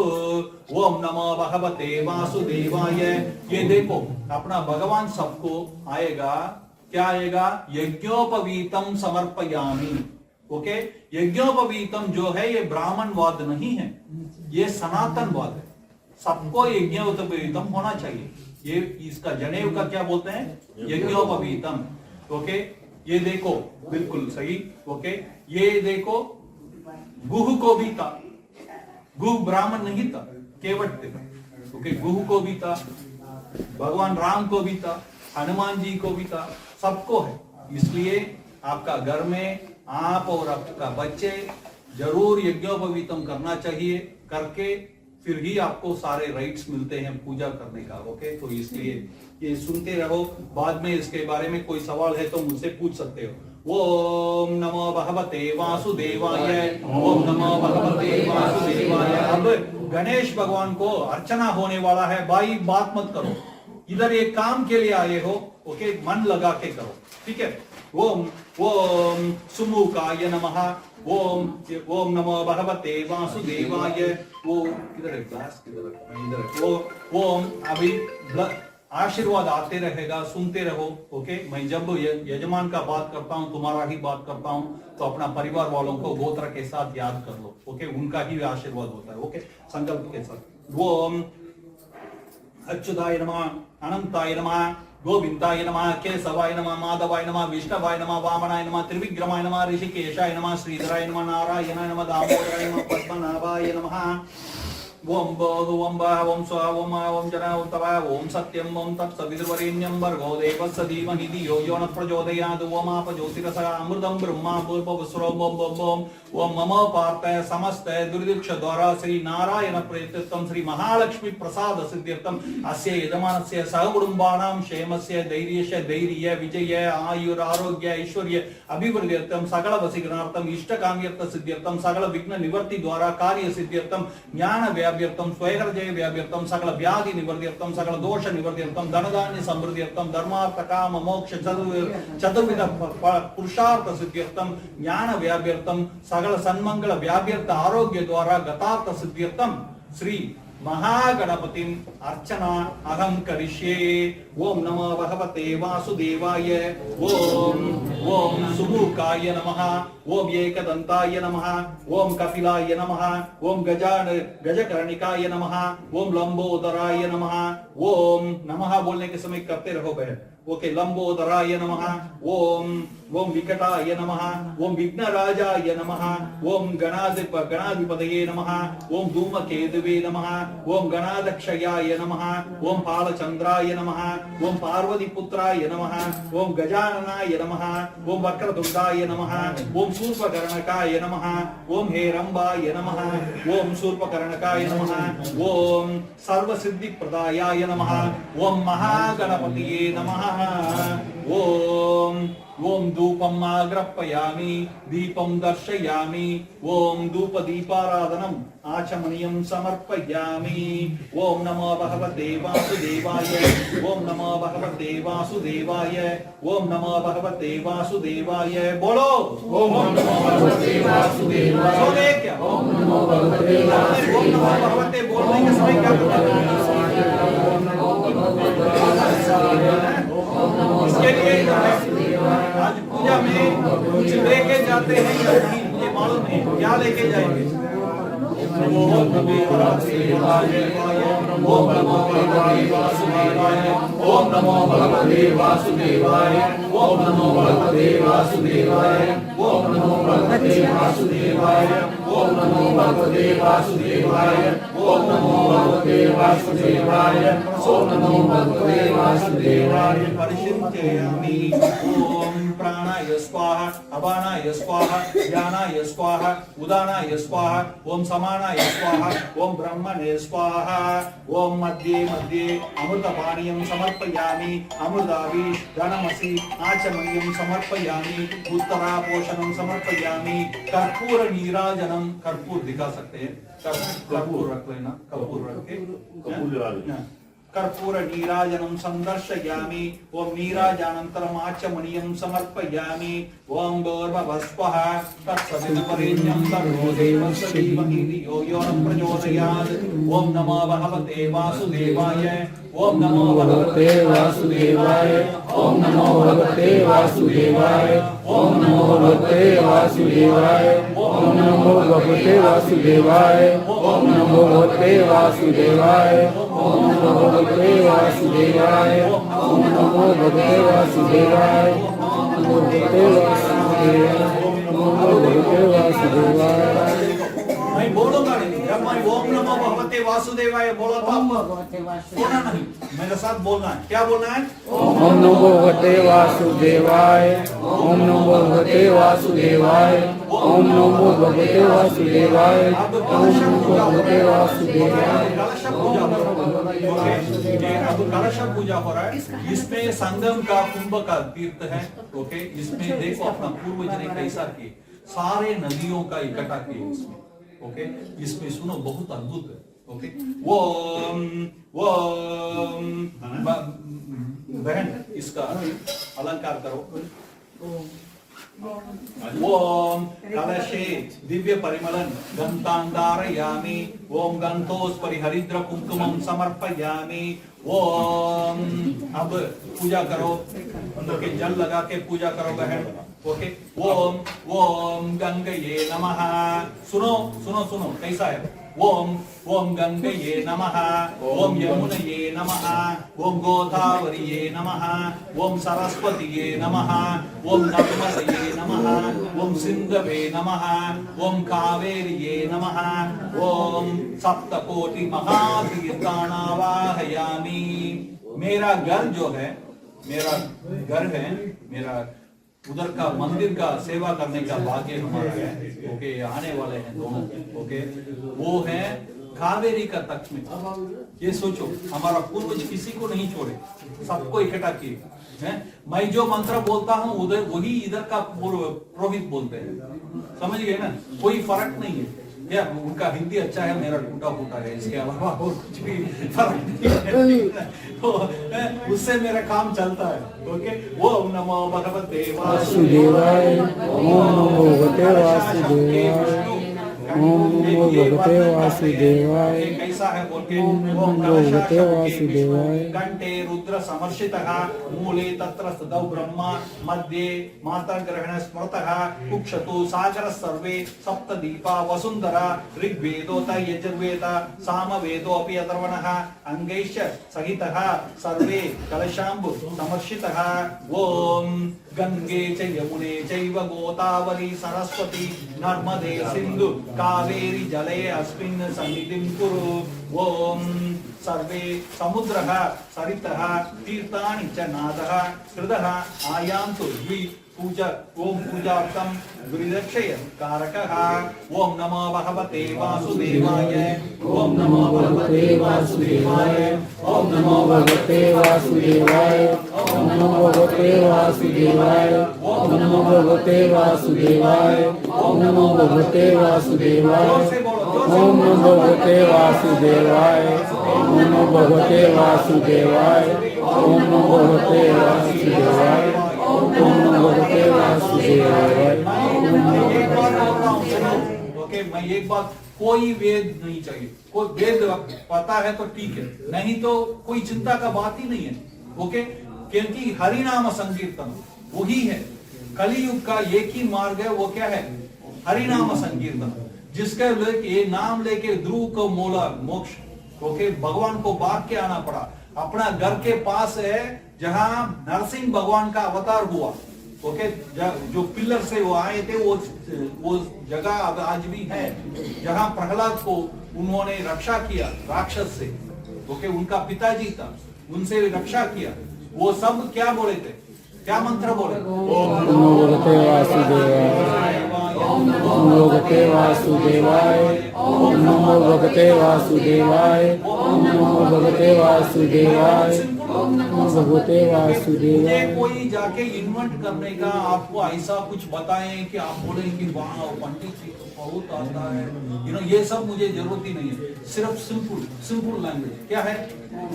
ओम नमो भगवते वासुदेवाय। ये देखो, अपना भगवान सबको आएगा, क्या आएगा, यज्ञोपवीतम समर्पयामि। ओके, यज्ञोपवीतम जो है ये ब्राह्मणवाद नहीं है, ये सनातनवाद है। सबको यज्ञोपवीतम होना चाहिए। ये इसका जनेऊ का क्या बोलते हैं, यज्ञोपवीतम। ओके, ये देखो बिल्कुल सही। ओके, ये देखो, गुह को भी था, गुह ब्राह्मण नहीं था, केवट थे। ओके, गुह को भी था, भगवान राम को भी था, हनुमान जी को भी था, सबको है। इसलिए आपका घर में आप और आपका बच्चे जरूर यज्ञोपवीतम करना चाहिए, करके फिर ही आपको सारे राइट्स मिलते हैं पूजा करने का। ओके, तो इसलिए ये सुनते रहो, बाद में इसके बारे में कोई सवाल है तो मुझसे पूछ सकते हो। ओम नमो भगवते वासुदेवाय। ओम नमो भगवते वासुदेवाय। अब गणेश भगवान को अर्चना होने वाला है भाई, बात मत करो, इधर एक काम के लिए आए हो। ओके, मन लगा के करो, ठीक है। ओम सुमुखाय नमः। ओम नमो भगवते वासुदेवाय। वो किधर है ग्लास, किधर है, इधर है। ओम अभी आशीर्वाद आते रहेगा, सुनते रहो। ओके, मैं जब यजमान का बात करता हूँ, तुम्हारा ही बात करता हूँ, तो अपना परिवार वालों को गोत्र के साथ याद कर लो। ओके, उनका ही आशीर्वाद होता है। ओके, संकल्प के साथ। ओम अच्युताय नमः, अनंताय नमः, गोविंदाय नमः, केशवाय नमः, माधवाय नमः, विष्णवाय नमः, वामनाय नमः, त्रिविक्रमाय नमः, ऋषिकेशाय नमः, श्रीधराय नमः, नारायणाय नमः, दामोदराय नमः, पद्मनाभाय नमः। ओम बोध ओम बा ओम स्वा ओम आ ओम जना ओम तवा ओम सत्यम ओम तत्सवितुर्वरेण्यं भर्गो देवस्य धीमहि धियो यो नः प्रचोदयात्। ओम आप ज्योतिरसः अमृतं ब्रह्मा भूर्भुवस्सुरं ओम ओम ओम। ओम मम पार्थ समस्त दुर्दिक्ष द्वारा श्री नारायण प्रेतित्वं श्री महालक्ष्मी प्रसाद सिद्ध्यर्थम अस्य यजमानस्य सहकुटुम्बानां क्षेमस्य धैर्यस्य धैर्य विजय आयुर आरोग्य ऐश्वर्य अभिवृद्ध्यर्थम सकल वशीकरणार्थम इष्टकाम्यर्थ सिद्ध्यर्थम सकल विघ्न निवर्ति द्वारा कार्य सिद्ध्यर्थम ज्ञान व्याप्यर्थम स्वैर्जय व्याप्यर्थम सकल व्याधि निवर्त्यर्थम सकल दोष निवर्त्यर्थम धनधान्य समृद्ध्यर्थम धर्मार्थ काम मोक्ष चतुर्विध पुरुषार्थ सिद्ध्यर्थम ज्ञान व्याप्यर्थम सकल सन्मंगल व्याप्यर्थ आरोग्य द्वारा गतार्थ सिद्ध्यर्थम श्री महागणपतिम अर्चना अहम करिष्ये। ओम नमो भगवते वासुदेवाय। ओम सुमुखाय नमः। ओम एकदंताय नमः। ओम कपिलाय नमः। ओम गजकर्णिकाय नमः। ओम लंबोदराय नमः। ओम नमः बोलने के समय करते रहो बहन। ओके, लंबोदराय नमः। ओम विकटाय नमः। ओम विघ्नराजाय नमः। ओम गणाधिपतये नमः। ओम धूमकेतुवे नमः। ओम गणाध्यक्षयाय नमः। ओम पालचंद्राय नमः। ओम पार्वतीपुत्राय नमः। ओम गजाननाय नमः। ओम वक्रतुंडाय नमः। ओम शूर्पकर्णकाय नमः। ओम हेरंबाय नमः। ओम शूर्पकर्णकाय नमः। ओम सर्वसिद्धिप्रदायाय नमः। ओम महागणपतये नमः। ओम धूपम आग्रपयामि, दीपम दर्शयामि। ओम धूप दीपाराधनम आचमनीयम समर्पयामि। ओम नमो भगवते वासुदेवाय। ओम नमो भगवते वासुदेवाय। ओम नमो भगवते वासुदेवाय। बोलो ओम नमो भगवते वासुदेवाय। बोले क्या? ओम नमो भगवते वासुदेवाय। ओम नमो भगवते बोलने के समय क्या करते हैं? इसके लिए आज पूजा में कुछ लेके जाते हैं या नहीं ये मालूम नहीं, क्या लेके जाएंगे? ओम नमो भगवते वासुदेवाय। ओम नमो भगवते वासुदेवाय। ओम नमो भगवते वासुदेवाय। ओम नमो भगवते वासुदेवाय। ओम नमो भगवते वासुदेवाय। ओम नमो भगवते वासुदेवाय। ओम नमो भगवते वासुदेवाय। ओम नमो भगवते वासुदेवाय। परिचिंतयामि। ओम प्राणाय स्वाहा, अपानाय स्वाहा, ज्ञानाय स्वाहा, उदानाय स्वाहा। ओम समानाय स्वाहा। ओम ब्रह्मणे स्वाहा। ओम मध्ये मध्ये अमृतपानीयं समर्पयामि। अमृताभि धनमसि आचमनीयं समर्पयामि। उत्तरापोषणं समर्पयामि। कर्पूर नीराजनम, कर्पूर दिखा सकते हैं, कर्पूर रख लेना, कर्पूर रख के कपूर जला देना। कर्पूर नीराजनम संदर्शयामि। ओम नीराजनानन्तरम् आचमनीयं समर्पयामि। ओम भूर्भुवस्वः तत्सवितुर्वरेण्यं भर्गो देवस्य धीमहि धियो यो न प्रचोदयात्। ओम नमो भगवते वासुदेवाय। ओम नमो भगवते वासुदेवाय। ओम नमो भगवते वासुदेवाय। ओम नमो भगवते वासुदेवाय। ओम नमो भगवते वासुदेवाय। ओम नमो भगवते वासुदेवाय। ओम नमो भगवते वासुदेवाय। ओम नमो भगवते वासुदेवाय। ओम नमो भगवते वासुदेवाय। ओम नमो भगवते वासुदेवाय। मैं बोलूंगा नहीं, जब मैं ओम नमो भगवते वासुदेवाय बोला था बोलना नहीं, मेरे साथ बोलना है। क्या बोलना है? ओम नमो भगवते वासुदेवाय। ओम नमो भगवते वासुदेवाय। ओम नमो भगवते वासुदेवाय। अब ओम नमो भगवते वासुदेवाय। कलश पूजा हो रहा है। अब कलश पूजा हो रहा है। इसमें संगम का कुंभ का तीर्थ है। ओके, इसमें देखो अपना पूर्वज ने कैसा किए, सारे नदियों का इकट्ठा किए इसमें। ओके, इसमें सुनो बहुत अद्भुत है। ओके, ओम ओम बहन इसका अलंकार करो। ओम कलशे दिव्य परिमलन गंतांधारयामि। ओम गंधोस्परि हरिद्र कुंकुमं समर्पयामि। ओम अब पूजा करो, उनके जल लगा के पूजा करो बहन। ओके, ओम ओम गंगये नमः। सुनो सुनो सुनो कैसा है? ओम ओम गंगये नमः। ओम यमुनये नमः। ओम गोदावरिये नमः। ओम सरस्वतीये नमः। ओम नर्मदये नमः। ओम सिंधवे नमः। ओम कावेरिये नमः। ओम सप्तकोटि महातीर्थानावाहयामि। मेरा घर जो है, मेरा घर है, मेरा उधर का मंदिर का सेवा करने का भाग्य हमारा है। ओके, आने वाले हैं दोनों। ओके, वो है कावेरी का तट में। ये सोचो, हमारा पूर्वज किसी को नहीं छोड़े, सबको इकट्ठा किए हैं। मैं जो मंत्र बोलता हूँ उधर वही इधर का पुरोहित बोलते हैं। समझ गए ना? कोई फर्क नहीं है। या उनका हिंदी अच्छा है, मेरा टूटा फूटा है, इसके अलावा और कुछ भी फर्क नहीं है। तो उससे मेरा काम चलता है। ओके, ओम नमो भगवते वासुदेवाय। ओम नमो भगवते वासुदेवाय। ओम नमो भगवते वासुदेवाय। ये कैसा है बोल के ओम नमो ओम भगवते वासुदेवाय। कंठे रुद्र समर्शितः मूले तत्र स्थितौ ब्रह्मा मध्ये माता ग्रहण स्मृतः कुक्षतु सागर सर्वे सप्त दीपा वसुंधरा ऋग्वेदोत यजुर्वेद सामवेदोऽपि अथर्वणः अंगैश्च सहितः सर्वे कलशाम्बु समर्शितः ओम गंगे च यमुने चैव गोदावरी सरस्वती नर्मदे सिंधु कावेरी जले अस्मिन् सन्निधिं कुरु ओम सर्वे समुद्रः सरितः तीर्थानि च नादः हृदः आयान्तु द्वि पूजा ओम पूजार्थं विरक्षय कारकः ओम नमो भगवते वासुदेवाय ओम नमो भगवते वासुदेवाय ओम नमो भगवते वासुदेवाय। ओम नमो भगवते वासुदेवाय। ओम नमो भगवते वासुदेवाय। ओम नमो भगवते वासुदेवाय। ओम नमो भगवते वासुदेवाय। ओम नमो भगवते वासुदेवाय। ओम नमो भगवते वासुदेवाय। ओम नमो भगवते वासुदेवाय। ओके, मैं एक बात, कोई वेद नहीं चाहिए, कोई वेद पता है तो ठीक है, नहीं तो कोई चिंता का बात ही नहीं है। ओके, क्योंकि हरिनाम संकीर्तन वही है, कलियुग का एक ही मार्ग है, वो क्या है? हरिनाम संकीर्तन, जिसके ये नाम लेके ध्रुव को मोला मोक्ष। ओके, भगवान को भाग के आना पड़ा, अपना घर के पास है जहां नरसिंह भगवान का अवतार हुआ। ओके, जो पिलर से वो आए थे वो जगह अब आज भी है, जहां प्रहलाद को उन्होंने रक्षा किया राक्षस से। ओके, उनका पिताजी था, उनसे रक्षा किया। वो सब क्या बोले थे, क्या मंत्र बोले? ओम नमो भगवते वासुदेवाय। ओम नमो भगवते वासुदेवाय। ओम नमो भगवते वासुदेवाय। ओम नमो भगवते वासुदेवाय। ओम नमो भगवते वासुदेवाय। कोई जाके इन्वेंट करने का आपको ऐसा कुछ बताएं कि आप बोले कि वाह पंडित जी को बहुत आता है, ये सब मुझे जरूरत ही नहीं है। सिर्फ सिंपल लैंग्वेज क्या है?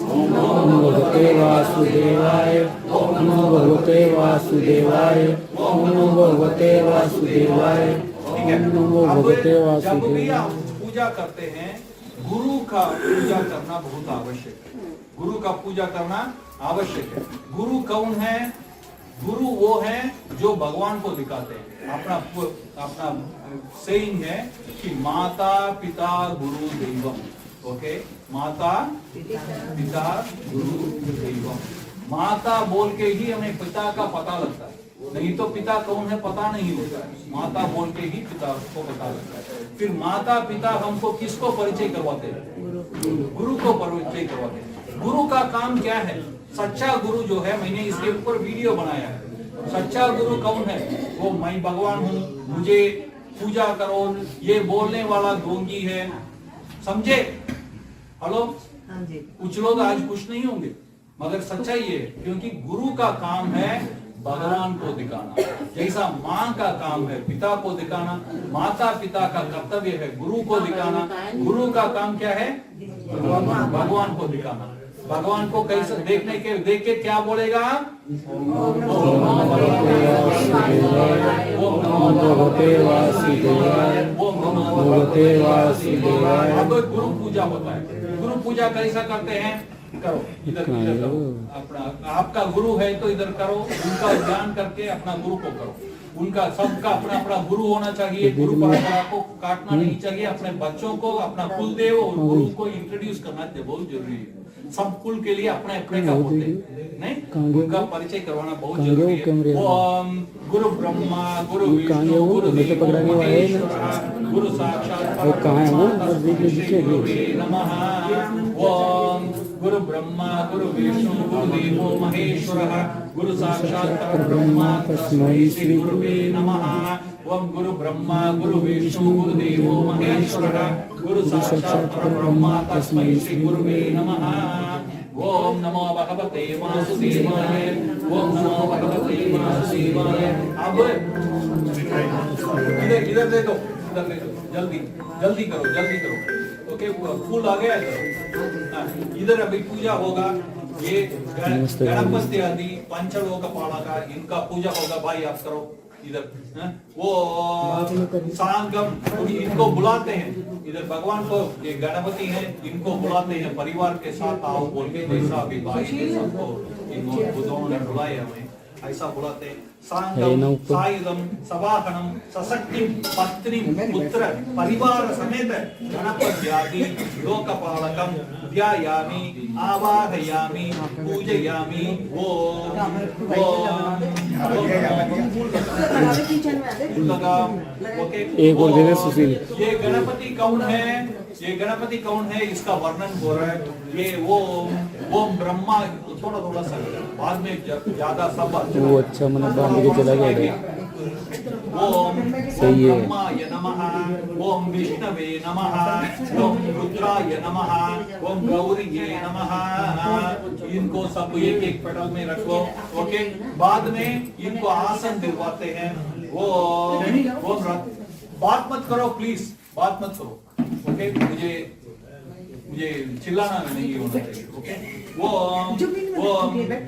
ओम नमो भगवते वासुदेवाय। ओम नमो भगवते वासुदेवाय। ओम नमो भगवते वासुदेवाय। ठीक है। ओम नमो भगवते अब जब भी वासुदेवाय। आप पूजा करते हैं, गुरु का पूजा करना बहुत आवश्यक है। गुरु का पूजा करना आवश्यक है। गुरु कौन है? गुरु वो है जो भगवान को दिखाते हैं। अपना सेइंग है कि माता पिता गुरु दैवम। ओके, माता पिता गुरु दैवम। माता बोल के ही हमें पिता का पता लगता है, नहीं तो पिता कौन है पता नहीं होता है। माता बोल के ही पिता को पता लगता है। फिर माता पिता हमको किसको परिचय करवाते हैं? गुरु को परिचय करवाते हैं। गुरु का काम क्या है? सच्चा गुरु जो है, मैंने इसके ऊपर वीडियो बनाया है। सच्चा गुरु कौन है? वो मैं भगवान हूँ, मुझे पूजा करो, ये बोलने वाला ढोंगी है। समझे? हेलो, हाँ जी। कुछ लोग आज खुश नहीं होंगे, मगर सच्चाई ये है, क्योंकि गुरु का काम है भगवान को दिखाना। जैसा माँ का काम है पिता को दिखाना, माता पिता का कर्तव्य है गुरु को दिखाना। गुरु का काम क्या है? भगवान को दिखाना। भगवान को कैसे देख के क्या बोलेगा? ओम नमो भगवते वासुदेवाय। ओम नमो भगवते वासुदेवाय। अब गुरु पूजा होता है। गुरु पूजा कैसा करते हैं? करो, इधर करो। अपना आपका गुरु है तो इधर करो, उनका ध्यान करके अपना गुरु को करो। उनका सबका अपना अपना गुरु होना चाहिए। गुरु परंपरा को काटना नहीं चाहिए। अपने बच्चों को अपना कुलदेव और गुरु को इंट्रोड्यूस करना बहुत जरूरी है। सब कुल के लिए अपने अपने का होते हैं, नहीं, उनका परिचय करवाना बहुत जरूरी है। ओम गुरु ब्रह्मा गुरु विष्णु गुरु देवो महेश्वरः गुरु साक्षात् गुरुवे नमः। ओम गुरु ब्रह्मा गुरु विष्णु गुरु देवो महेश्वरः गुरु साक्षात् परब्रह्म तस्मै श्री गुरुवे नमः। ओम गुरु ब्रह्मा गुरु विष्णु गुरु देवो महेश्वरः गुरु साक्षात् परब्रह्म तस्मै श्री गुरुवे नमः। ओम नमो भगवते वासुदेवाय। ओम नमो भगवते वासुदेवाय। अब इधर दे दो, जल्दी जल्दी करो। ओके, फूल आ गया है। इधर अभी पूजा होगा। ये गणपति आदि पंचलोक पालक इनका पूजा होगा। भाई आप करो, इधर वो सांगम, इनको बुलाते हैं इधर भगवान को, ये गणपति हैं, इनको बुलाते हैं परिवार के साथ आओ बोल के, जैसा अभी भाई ने सबको इनको बुद्धों ने बुलाया हमें, ऐसा बुलाते हैं। सांगम सायुधम सवाहनम सशक्तिम पत्नीम पुत्र परिवार समेत गणपत्यादि लोकपालकम ध्यायामि आवाहयामि पूजयामि। एक और दे दे सुशील। ये गणपति कौन है? ये गणपति कौन है इसका वर्णन हो रहा है। ये वो ब्रह्मा, थोड़ा थोड़ा सा बाद में ज्यादा सब वो अच्छा मन बांध के चला गया। ओम सही है। ब्रह्माय नमः, ओम विष्णवे नमः, ओम रुद्राय नमः, ओम गौरीये नमः। इनको सब एक एक पेडल में रखो, ओके। बाद में इनको आसन दिलवाते हैं। वो बात मत करो प्लीज, बात मत करो, ओके। मुझे चिल्लाना नहीं होना चाहिए, ओके। वो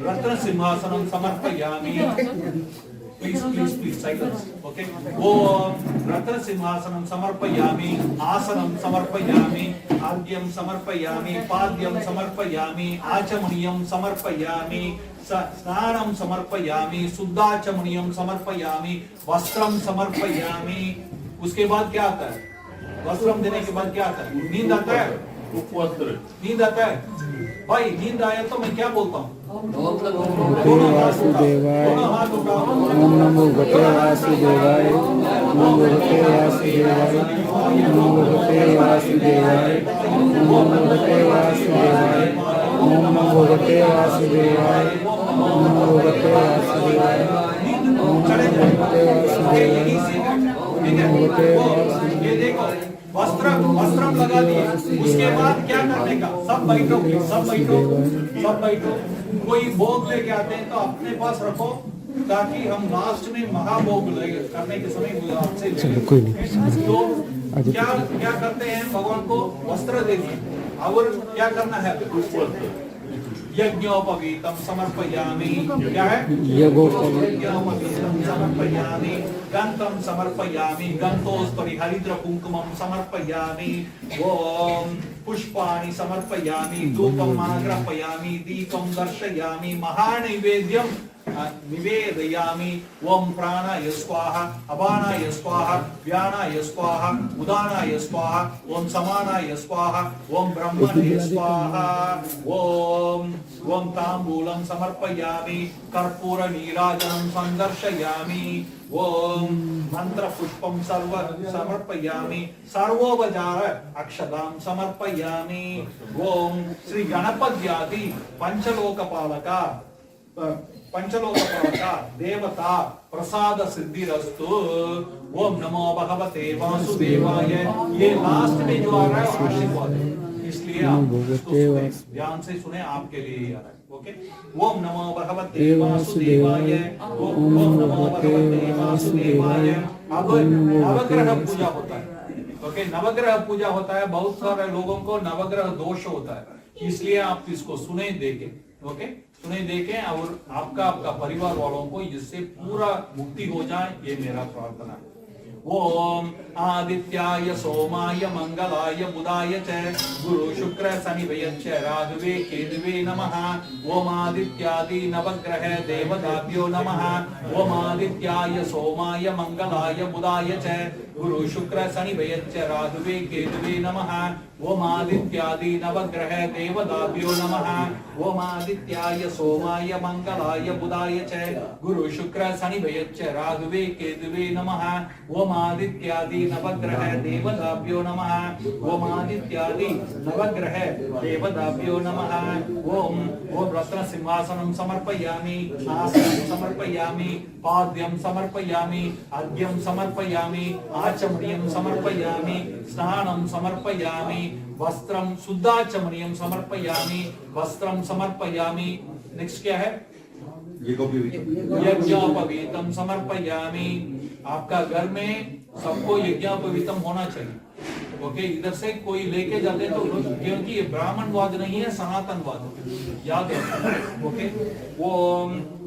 रत्न सिंहासनम समर्पयामि। Please please please silence, okay. वो रत्न सिंहासनम समर्पयामि, आसनम समर्पयामि, आद्यम समर्पयामि, पाद्यम समर्पयामि, आचमनीयम समर्पयामि, स्नानम समर्पयामि, शुद्धाचमनीयम समर्पयामि, वस्त्रम समर्पयामि। उसके बाद क्या आता है? वस्त्रम देने के बाद क्या आता है? नींद आता है? नींद आता है? भाई नींद आया तो मैं क्या बोलता हूँ? वासुदेवाय ओम नमो भगवते वासुदेवाय, ओम नमो भगवते वासुदेवाय, ओम नमो भगवते वासुदेवाय, ओम नमो भगवते वासुदेवाय, ओम नमो भगवते वासुदेवाय, ओम नमो भगवते वासुदेवाय, ओम नमो भगवते वासुदेवाय। ये देखो वस्त्रम लगा दिए। उसके बाद क्या करने का? सब बैठो, सब बैठो, सब बैठो। कोई भोग लेके आते हैं तो अपने पास रखो, ताकि हम लास्ट में महाभोग करने के समय आपसे तो क्या करते हैं? भगवान को वस्त्र दे दिए और क्या करना है? यज्ञोपवीतम समर्पयामि। क्या है? यज्ञोपवीतम समर्पयामि, गंधम समर्पयामि, गंधोस्परि हरिद्र कुंकुमम समर्पयामि, ओम पुष्पाणि समर्पयामि, धूपम आग्रापयामि, दीपम दर्शयामि, महानैवेद्यम निवेदयामि। ओम प्राणाय स्वाहा, अपानाय स्वाहा, व्यानाय स्वाहा, उदानाय स्वाहा, ओम समानाय स्वाहा, ओम ब्रह्मणे स्वाहा। ओम तांबूलं समर्पयामि, कर्पूर नीराजनं संदर्शयामि, ओम मंत्र पुष्पं सर्व समर्पयामि, सर्वोपचार अक्षतां समर्पयामि। ओम श्री गणपत्यादि पंचलोकपालका देवता प्रसाद सिद्धिरस्तु। ओम नमो भगवते वासुदेवाय। ये लास्ट में जो आ रहा है आशीर्वाद है, इसलिए आप इसको सुने, ध्यान से सुने, आपके लिए ही आ रहा है, ओके। ओम नमो भगवते वासुदेवाय, ओम नमो भगवते वासुदेवाय। अब नवग्रह पूजा होता है, ओके। नवग्रह पूजा होता है। बहुत सारे लोगों को नवग्रह दोष होता है, इसलिए आप इसको सुने देके, ओके, सुने देखें और आपका परिवार वालों को इससे पूरा मुक्ति हो जाए, ये मेरा प्रार्थना है। ओम आदित्याय सोमाय मंगलाय बुधाय च गुरु शुक्र शनिभ्यश्च राहुवे केतवे नमः। ओम आदित्यादि नवग्रह देवताभ्यो नमः। ओम आदित्याय सोमाय मंगलाय बुधाय च गुरु शुक्र शनिभ्यश्च राहुवे केतवे नमः। ओम आदित्यादि नवग्रह देवताभ्यो नमः। ओम आदित्याय सोमाय मंगलाय बुधाय च गुरु शुक्र शनिभ्यश्च राहुवे केतवे नमः। ओम आदित्यादि नवग्रह देवताभ्यो नमः। ओम आदित्यादि नवग्रह देवताभ्यो नमः। ओम रत्न सिंहासनं समर्पयामि, आसनं समर्पयामि, पाद्यं समर्पयामि, अर्घ्यं समर्पयामि, आचमनीयं समर्पयामि, स्नानं समर्पयामि, वस्त्रं शुद्धाचमनीयं समर्पयामि, वस्त्रं समर्पयामि। नेक्स्ट क्या है? यज्ञोपवीतम समर्पयामि। आपका घर में सबको यज्ञोपवीतम होना चाहिए, ओके। इधर से कोई लेके जाते तो, क्योंकि ये ब्राह्मणवाद नहीं है, सनातनवाद, याद है, ओके। ओम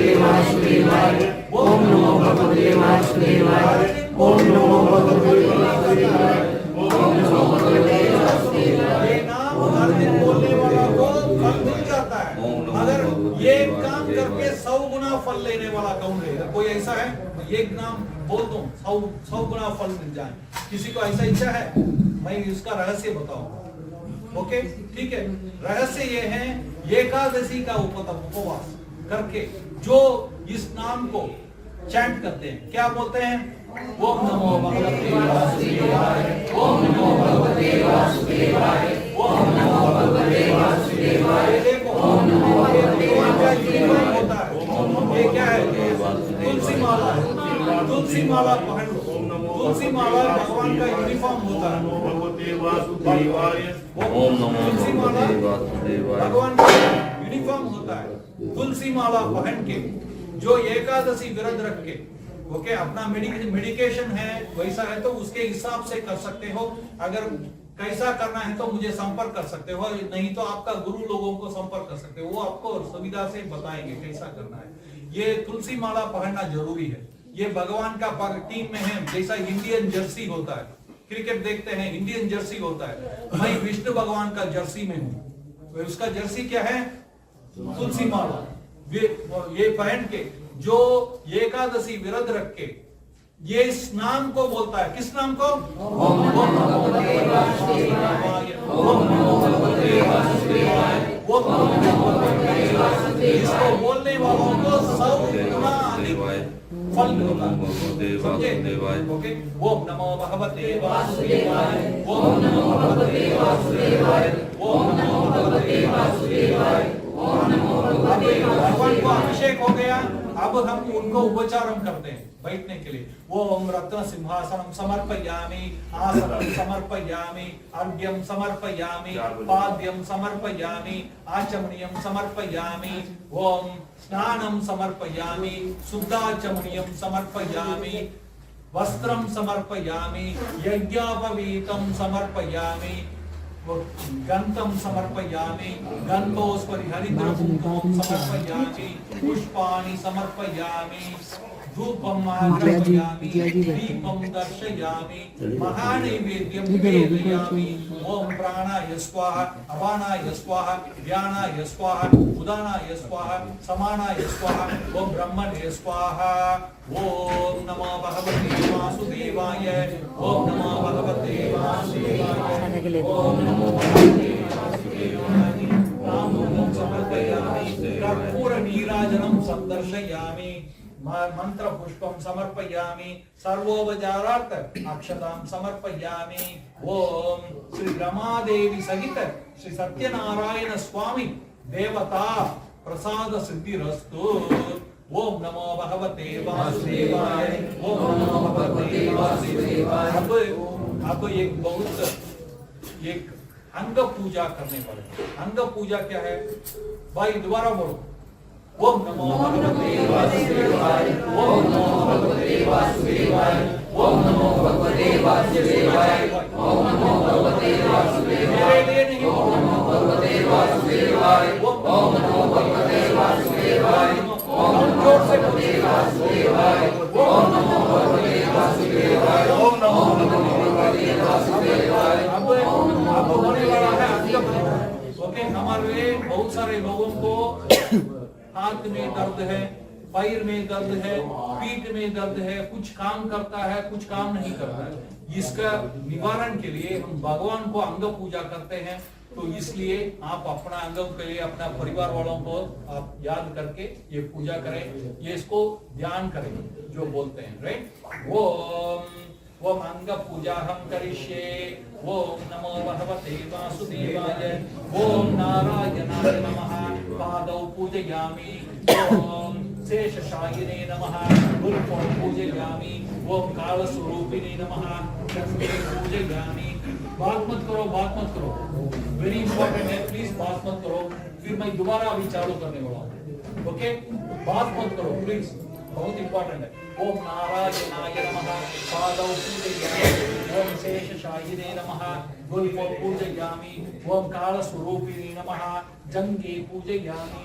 भगवते वासुदेवाय ओम नमो भगवते वासुदेवाय ओम नमो भगवते वासुदेवाय ओम नमो भगवते वासुदेवाय। ये नाम हर दिन बोलने वाला को फल मिल जाता है। अगर ये काम करके 100 गुना फल लेने वाला कौन है? कोई ऐसा है? एक नाम बोल दूं 100 गुना फल मिल जाए, किसी को ऐसा इच्छा है? मैं इसका रहस्य बताऊं। ओके ठीक है, रहस्य ये है एकादशी का उपवास करके जो इस नाम को चैंट करते हैं, क्या बोलते हैं? ओम नमो भगवते वासुदेवाय ओम नमो भगवते वासुदेवाय ओम नमो भगवते वासुदेवाय। देखो ओम नमो भगवते वासुदेवाय होता है। ये क्या है? तुलसी माला है। तुलसी माला पहन लो। तुलसी माला भगवान का यूनिफॉर्म होता है। भगवते वासुदेवाय ओम नमो तुलसी माला भगवते वासुदेवाय भगवान का यूनिफॉर्म होता है। तुलसी माला पहन के जो एकादशी व्रत रख के ओके अपना मेडिकेशन है वैसा है तो उसके हिसाब से कर सकते हो। अगर कैसा करना है तो मुझे संपर्क कर सकते हो, नहीं तो आपका गुरु लोगों को संपर्क कर सकते हो, वो आपको सुविधा से बताएंगे कैसा करना है। ये तुलसी माला पहनना जरूरी है। ये भगवान का टीम में है, जैसा इंडियन जर्सी होता है, क्रिकेट देखते हैं इंडियन जर्सी होता है, मैं विष्णु भगवान का जर्सी में हूँ। उसका जर्सी क्या है? तुलसी माला। ये पहन के जो एकादशी व्रत रख के ये इस नाम को बोलता है। किस नाम को? ओम नमो भगवते वासुदेवाय ओम नमो भगवते वासुदेवाय ओम नमो भगवते वासुदेवाय। इसको बोलने वालों को 100 गुना अधिक फल मिलता है। समझे? ओके। ओम नमो भगवते वासुदेवाय ओम नमो भगवते वासुदेवाय ओम नमो भगवते वासुदेवाय ओम नमो भगवते। भगवान को अभिषेक हो गया, अब हम उनको उपचारम करते हैं बैठने के लिए। ओम रत्न सिंहासनम समर्पयामि आसनं समर्पयामि अर्घ्यं समर्पयामि पाद्यं समर्पयामि आचमनीयं समर्पयामि ओम स्नानं समर्पयामि शुद्धाचमनीयं समर्पयामि वस्त्रं समर्पयामि यज्ञोपवीतं समर्पयामि गंधं समर्पयामि गंधोस्परि हरिद्रकुंकुमं समर्पयामि पुष्पाणि समर्पयामि धूपं आग्रहयामि दीपं दर्शयामि महानैवेद्यं निवेदयामि। ओम प्राणाय स्वाहा अपानाय स्वाहा व्यानाय स्वाहा उदानाय स्वाहा समानाय स्वाहा ओम ब्रह्मणे स्वाहा। ओम नमो भगवते वासुदेवाय ओम नमो भगवते वासुदेवाय ओम नमो भगवते वासुदेवाय नामं समर्पयामि कर्पूर नीराजनं संदर्शयामि मंत्र पुष्पं समर्पयामि सर्वोपचारार्थ अक्षतां समर्पयामि। ओम श्री रमादेवी सहित श्री सत्यनारायण स्वामी देवता प्रसाद सिद्धिरस्तु। ओम नमो भगवते वासुदेवाय ओम नमो भगवते वासुदेवाय। अब एक अंग पूजा करने वाले। अंग पूजा क्या है भाई? दोबारा बोलो। ओम नमो भगवते वासुदेवाय ओम नमो भगवते वासुदेवाय ओम नमो भगवते वासुदेवाय ओम नमो भगवते वासुदेवाय ओम नमो भगवते वासुदेवाय ओम नमो भगवते वासुदेवाय ओम जोर से भगवते वासुदेवाय ओम नमो भगवते वासुदेवाय ओम नमो भगवते वासुदेवाय। अब होने वाला है अंग। ओके, हमारे बहुत सारे लोगों को हाथ में दर्द है, पैर में दर्द है, पीठ में दर्द है, कुछ काम करता है कुछ काम नहीं करता है। इसका निवारण के लिए हम भगवान को अंग पूजा करते हैं। तो इसलिए आप अपना अंगों के लिए अपना परिवार वालों को आप याद करके ये पूजा करें, ये इसको ध्यान करें जो बोलते हैं। राइट। ओम अंग पूजा हम करिष्ये। ओम नमो भगवते वासुदेवाय ओम नारायणाय नमः पादौ पूजयामि ओम शेषशायिने नमः गुरुपौ पूजयामि ओम कालस्वरूपिणे नमः गंगे पूजयामि। बात मत करो वेरी इंपॉर्टेंट है, प्लीज बात मत करो, फिर मैं दोबारा अभी चालू करने वाला हूँ। ओके, बात मत करो प्लीज, बहुत इंपॉर्टेंट है। ओम नारायणाय नमः पादौ पूजयामि ओम शेषशायिने नमः गुरुपौ पूजयामि ओम कालस्वरूपिणे नमः जंगे पूजयामि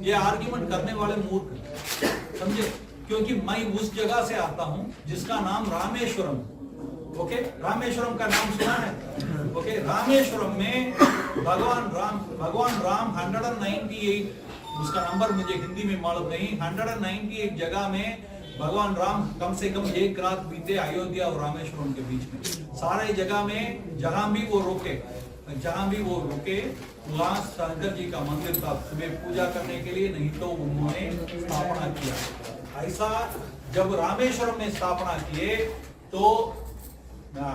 ये आर्ग्यूमेंट करने वाले मूर्ख, समझे? क्योंकि मैं उस जगह से आता हूं जिसका नाम रामेश्वरम। ओके, रामेश्वरम का नाम सुना है? ओके, रामेश्वरम में भगवान राम 198, उसका नंबर मुझे हिंदी में मालूम नहीं, 198 जगह में भगवान राम कम से कम एक रात बीते अयोध्या और रामेश्वरम के बीच में। सारे जगह में जहां भी वो रुके वहां शंकर जी का मंदिर था, सुबह पूजा करने के लिए, नहीं तो उन्होंने स्थापना किया। ऐसा जब रामेश्वरम में स्थापना किए तो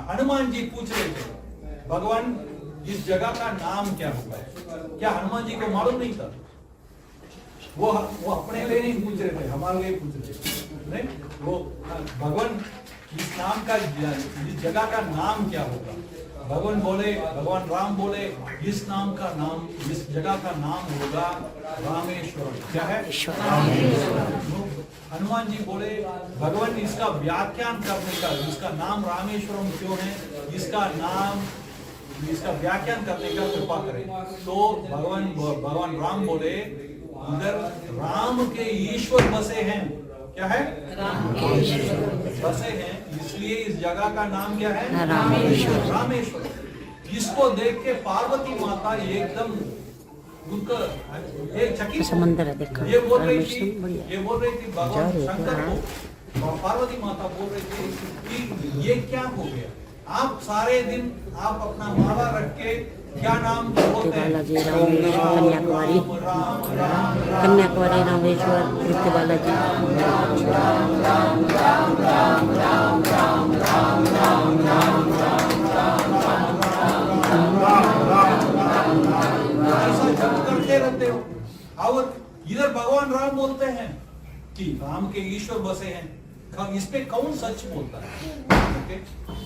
हनुमान जी पूछ रहे थे, भगवान इस जगह का नाम क्या होगा? क्या हनुमान जी को मालूम नहीं था? वो अपने लिए नहीं पूछ रहे थे, हमारे लिए पूछ रहे थे। नहीं, वो भगवान इस नाम का, इस जगह का नाम क्या होगा? भगवान राम बोले इस जगह का नाम होगा रामेश्वरम। क्या है? हनुमान जी बोले भगवान इसका व्याख्यान करने का, इसका नाम रामेश्वरम क्यों है, इसका व्याख्यान करने का कृपा करें। तो भगवान राम बोले उधर राम के ईश्वर बसे हैं। क्या है? बसे हैं, इसलिए इस जगह का नाम क्या है? रामेश्वर। इसको देख के पार्वती माता एकदम चकित, समंदर है देखो, ये बोल रही थी भगवान शंकर को, पार्वती माता बोल रही थी कि ये क्या हो गया? आप सारे दिन आप अपना माला रख के क्या नाम बोलते हैं? बालाजी रामेश्वर, कन्याकुमारी रामेश्वर, कृत्य बालाजी। ऐसा जब करते रहते हो, और इधर भगवान राम बोलते हैं कि राम के ईश्वर बसे हैं। इस पे कौन सच बोलता है? ओके,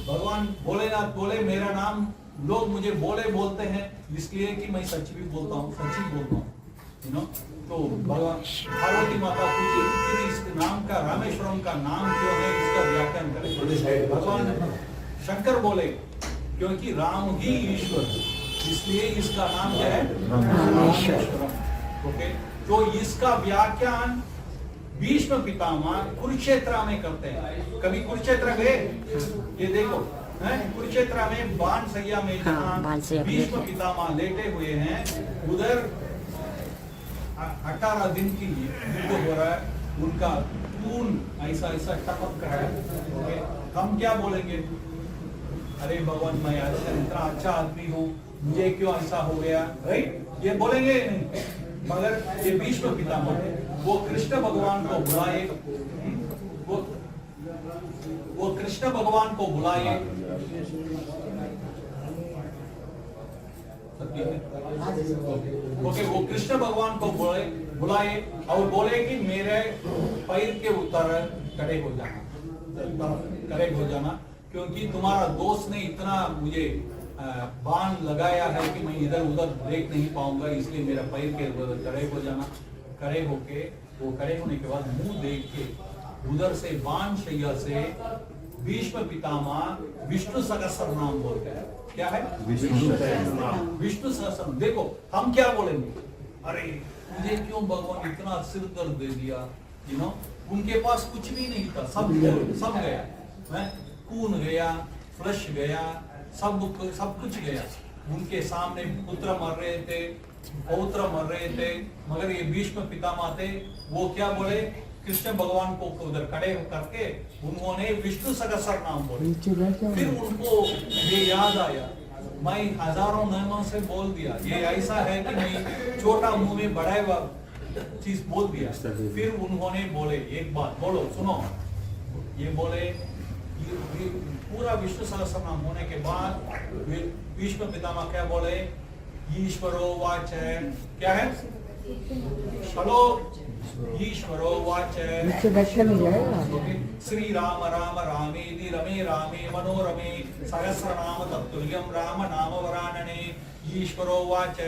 भगवान भोलेनाथ बोले मेरा नाम लोग मुझे बोलते हैं इसलिए कि मैं सच भी बोलता हूँ, सच ही बोलता हूँ, यू नो। तो भगवान पार्वती माता पूछी कि इस नाम का, रामेश्वरम का नाम क्यों है, इसका व्याख्यान करें। भगवान शंकर बोले क्योंकि राम ही ईश्वर है, इसलिए इसका नाम क्या है? रामेश्वरम। ओके, तो इसका व्याख्यान भीष्म पितामह कुरुक्षेत्र में करते हैं। कभी कुरुक्षेत्र गए? ये देखो, कुरुक्षेत्र में बाण सैया में जहाँ भीष्म पितामह लेटे हुए हैं, उधर 18 दिन की युद्ध हो रहा है, उनका खून ऐसा टपक रहा है। हम क्या बोलेंगे? अरे भगवान, मैं इतना अच्छा आदमी हूँ, मुझे क्यों ऐसा हो गया? राइट, ये बोलेंगे नहीं। मगर ये भीष्म पितामह वो कृष्ण भगवान को बुलाए, वो कृष्ण भगवान को बुलाए, ओके, वो कृष्ण भगवान को बुलाए और बोले कि मेरे पैर के उत्तर खड़े हो जाना, क्योंकि तुम्हारा दोस्त ने इतना मुझे बाण लगाया है कि मैं इधर उधर देख नहीं पाऊंगा, इसलिए मेरा पैर के खड़े हो जाना। खड़े होने के बाद मुंह देख के उधर से बाण शैया से भीष्म पितामह विष्णु सहस्त्र नाम बोलते हैं। क्या है? विष्णु सहस्त्र। देखो हम क्या बोलेंगे? अरे मुझे क्यों भगवान इतना सिर दर्द दे दिया, यू नो। उनके पास कुछ भी नहीं था, सब गया, खून गया, फ्लश गया, सब कुछ गया। उनके सामने पुत्र मर रहे थे, पौत्र मर रहे थे, मगर ये भीष्म पितामह थे, वो क्या बोले? कृष्ण भगवान को उधर खड़े करके उन्होंने विष्णु सहस्त्र नाम बोले। फिर उनको ये याद आया, मैं हजारों नामों से बोल दिया, ये ऐसा है कि मैं छोटा मुंह में बड़ा चीज बोल दिया। फिर उन्होंने बोले एक बात, बोलो सुनो, ये बोले पूरा विष्णु सहस्त्र नाम होने के बाद भीष्म पितामह क्या बोले? ईश्वरो वाच, क्या है? श्लोक ईश्वरो वाच, श्री राम राम रामेति रमे रामे मनोरमे सहस्रनाम तत्तुल्यं राम नाम वरानने। ईश्वरो वाच,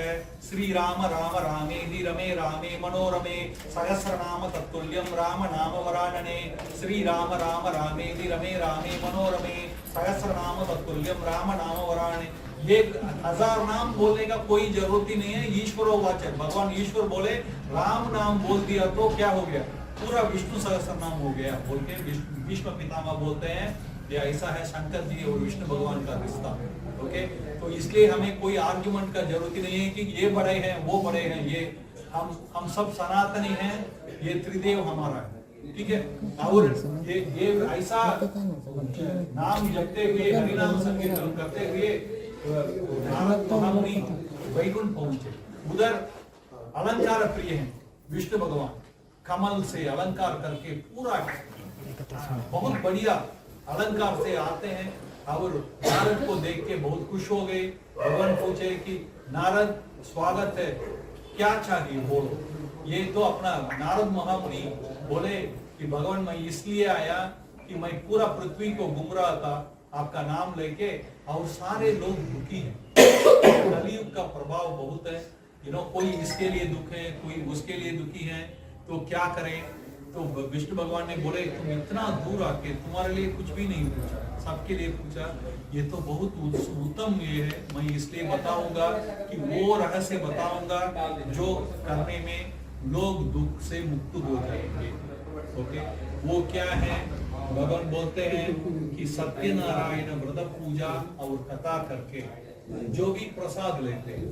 श्री राम राम रामेति रमे रामे मनोरमे सहस्रनाम तत्तुल्यं राम नाम वरानने। श्री राम राम रामेति रमे रामे मनोरमे सहस्रनाम तत्तुल्यं राम नाम वरानने। ये 1000 नाम बोलने का कोई जरूरत ही नहीं है। ईश्वर वाच है, भगवान ईश्वर बोले राम नाम बोल दिया तो क्या हो गया, पूरा विष्णु सहस्त्र नाम हो गया बोल के विश्व पितामह बोलते हैं। ये ऐसा है शंकर जी और विष्णु भगवान का रिश्ता। ओके, तो इसलिए हमें कोई आर्ग्यूमेंट का जरूरत ही नहीं है कि ये बड़े हैं वो बड़े हैं। ये हम सब सनातनी हैं, ये त्रिदेव हमारा है, ठीक है। और ये ऐसा नाम जपते हुए हरिनाम संकीर्तन करते हुए नारद मुनि वैकुंठ पहुंचे। उधर अलंकार प्रिय हैं विष्णु भगवान, कमल से अलंकार करके पूरा बहुत बढ़िया अलंकार से आते हैं और नारद को देख के बहुत खुश हो गए। भगवान पूछे कि नारद स्वागत है, क्या चाहिए बोलो। ये तो अपना नारद महामुनि बोले कि भगवान मैं इसलिए आया कि मैं पूरा पृथ्वी को घूम रहा था आपका नाम लेके और सारे लोग दुखी हैं। कलयुग का प्रभाव बहुत है, कोई इसके लिए दुख है, कोई उसके लिए दुखी है, तो क्या करें। तो विष्णु भगवान ने बोले तुम इतना दूर आके तुम्हारे लिए कुछ भी नहीं पूछा, सबके लिए पूछा। ये तो बहुत उत्तम ये है, मैं इसलिए बताऊंगा कि वो रहस्य बताऊंगा जो करने में लोग दुख से मुक्त हो जाएंगे। ओके, वो क्या है, भगवान बोलते हैं कि सत्यनारायण व्रत पूजा और कथा करके जो भी प्रसाद लेते हैं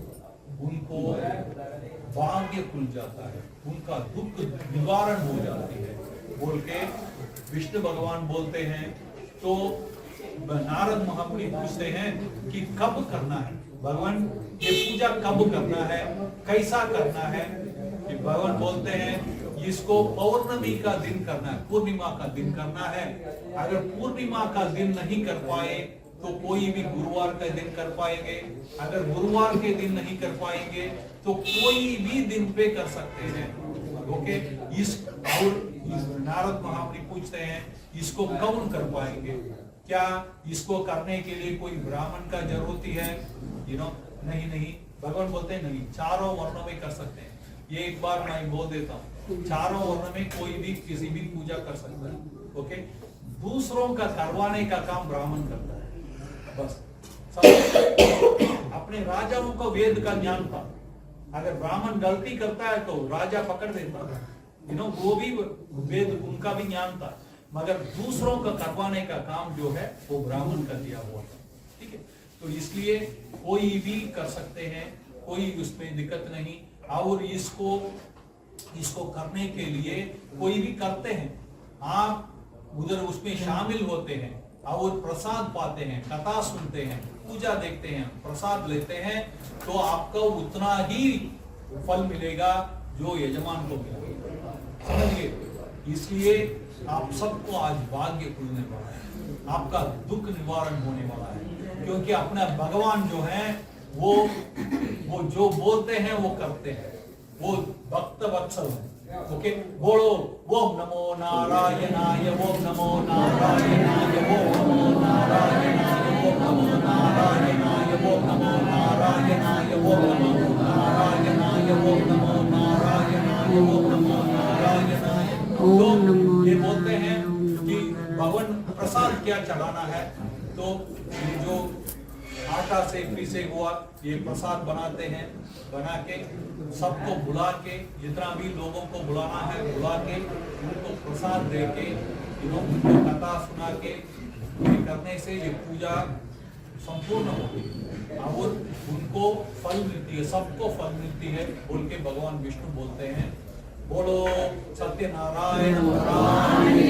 उनको भाग्य खुल जाता है, उनका दुख निवारण हो जाती है बोल के विष्णु भगवान बोलते हैं। तो नारद महामुनि पूछते हैं कि कब करना है भगवान, ये पूजा कब करना है, कैसा करना है। कि भगवान बोलते हैं इसको पौर्णमी का दिन करना है, पूर्णिमा का दिन करना है। अगर पूर्णिमा का दिन नहीं कर पाए तो कोई भी गुरुवार का दिन कर पाएंगे, अगर गुरुवार के दिन नहीं कर पाएंगे तो कोई भी दिन पे कर सकते हैं। ओके, नारद महामुनि पूछते हैं इसको कौन कर पाएंगे, क्या इसको करने के लिए कोई ब्राह्मण का जरूरत है, नहीं। भगवान बोलते हैं नहीं, चारों वर्णों में कर सकते हैं। ये एक बार मैं बोल देता हूँ, चारों वर्ण में कोई भी किसी भी पूजा कर सकता है। ओके, दूसरों का करवाने का काम ब्राह्मण करता है बस। अपने राजाओं को वेद का ज्ञान था, अगर ब्राह्मण गलती करता है तो राजा पकड़ देता है, वो भी वेद उनका भी ज्ञान था, मगर दूसरों का करवाने का काम जो है वो ब्राह्मण का दिया हुआ था। ठीक है, तो इसलिए कोई भी कर सकते हैं, कोई उसमें दिक्कत नहीं। और इसको करने के लिए कोई भी करते हैं, आप उधर उसमें शामिल होते हैं और प्रसाद पाते हैं, कथा सुनते हैं, पूजा देखते हैं, प्रसाद लेते हैं, तो आपको उतना ही फल मिलेगा जो यजमान को मिलेगा। समझिए, इसलिए आप सबको आज भाग्य खुलने वाला है, आपका दुख निवारण होने वाला है, क्योंकि अपना भगवान जो है वो जो बोलते हैं वो करते हैं, वो भक्त वत्सल है। ओके, बोलो ओम नमो नारायणाय, ओम नमो नारायणाय, ओम नमो नारायणाय, ओम नमो नारायणाय, ओम नमो नारायणाय, ओम नमो नारायणाय, ओम नमो नारायणाय, ओम नमो नारायणाय। तो ये बोलते हैं कि भगवान प्रसाद क्या चढ़ाना है, तो ये जो आटा से पीसे हुआ ये प्रसाद बनाते हैं, बना के सबको बुला के, जितना भी लोगों को बुलाना है बुला के उनको प्रसाद दे के, उनको कथा सुना के करने से ये पूजा संपूर्ण होती है और उनको फल मिलती है, सबको फल मिलती है बोल के भगवान विष्णु बोलते हैं। बोलो सत्यनारायण महाराज की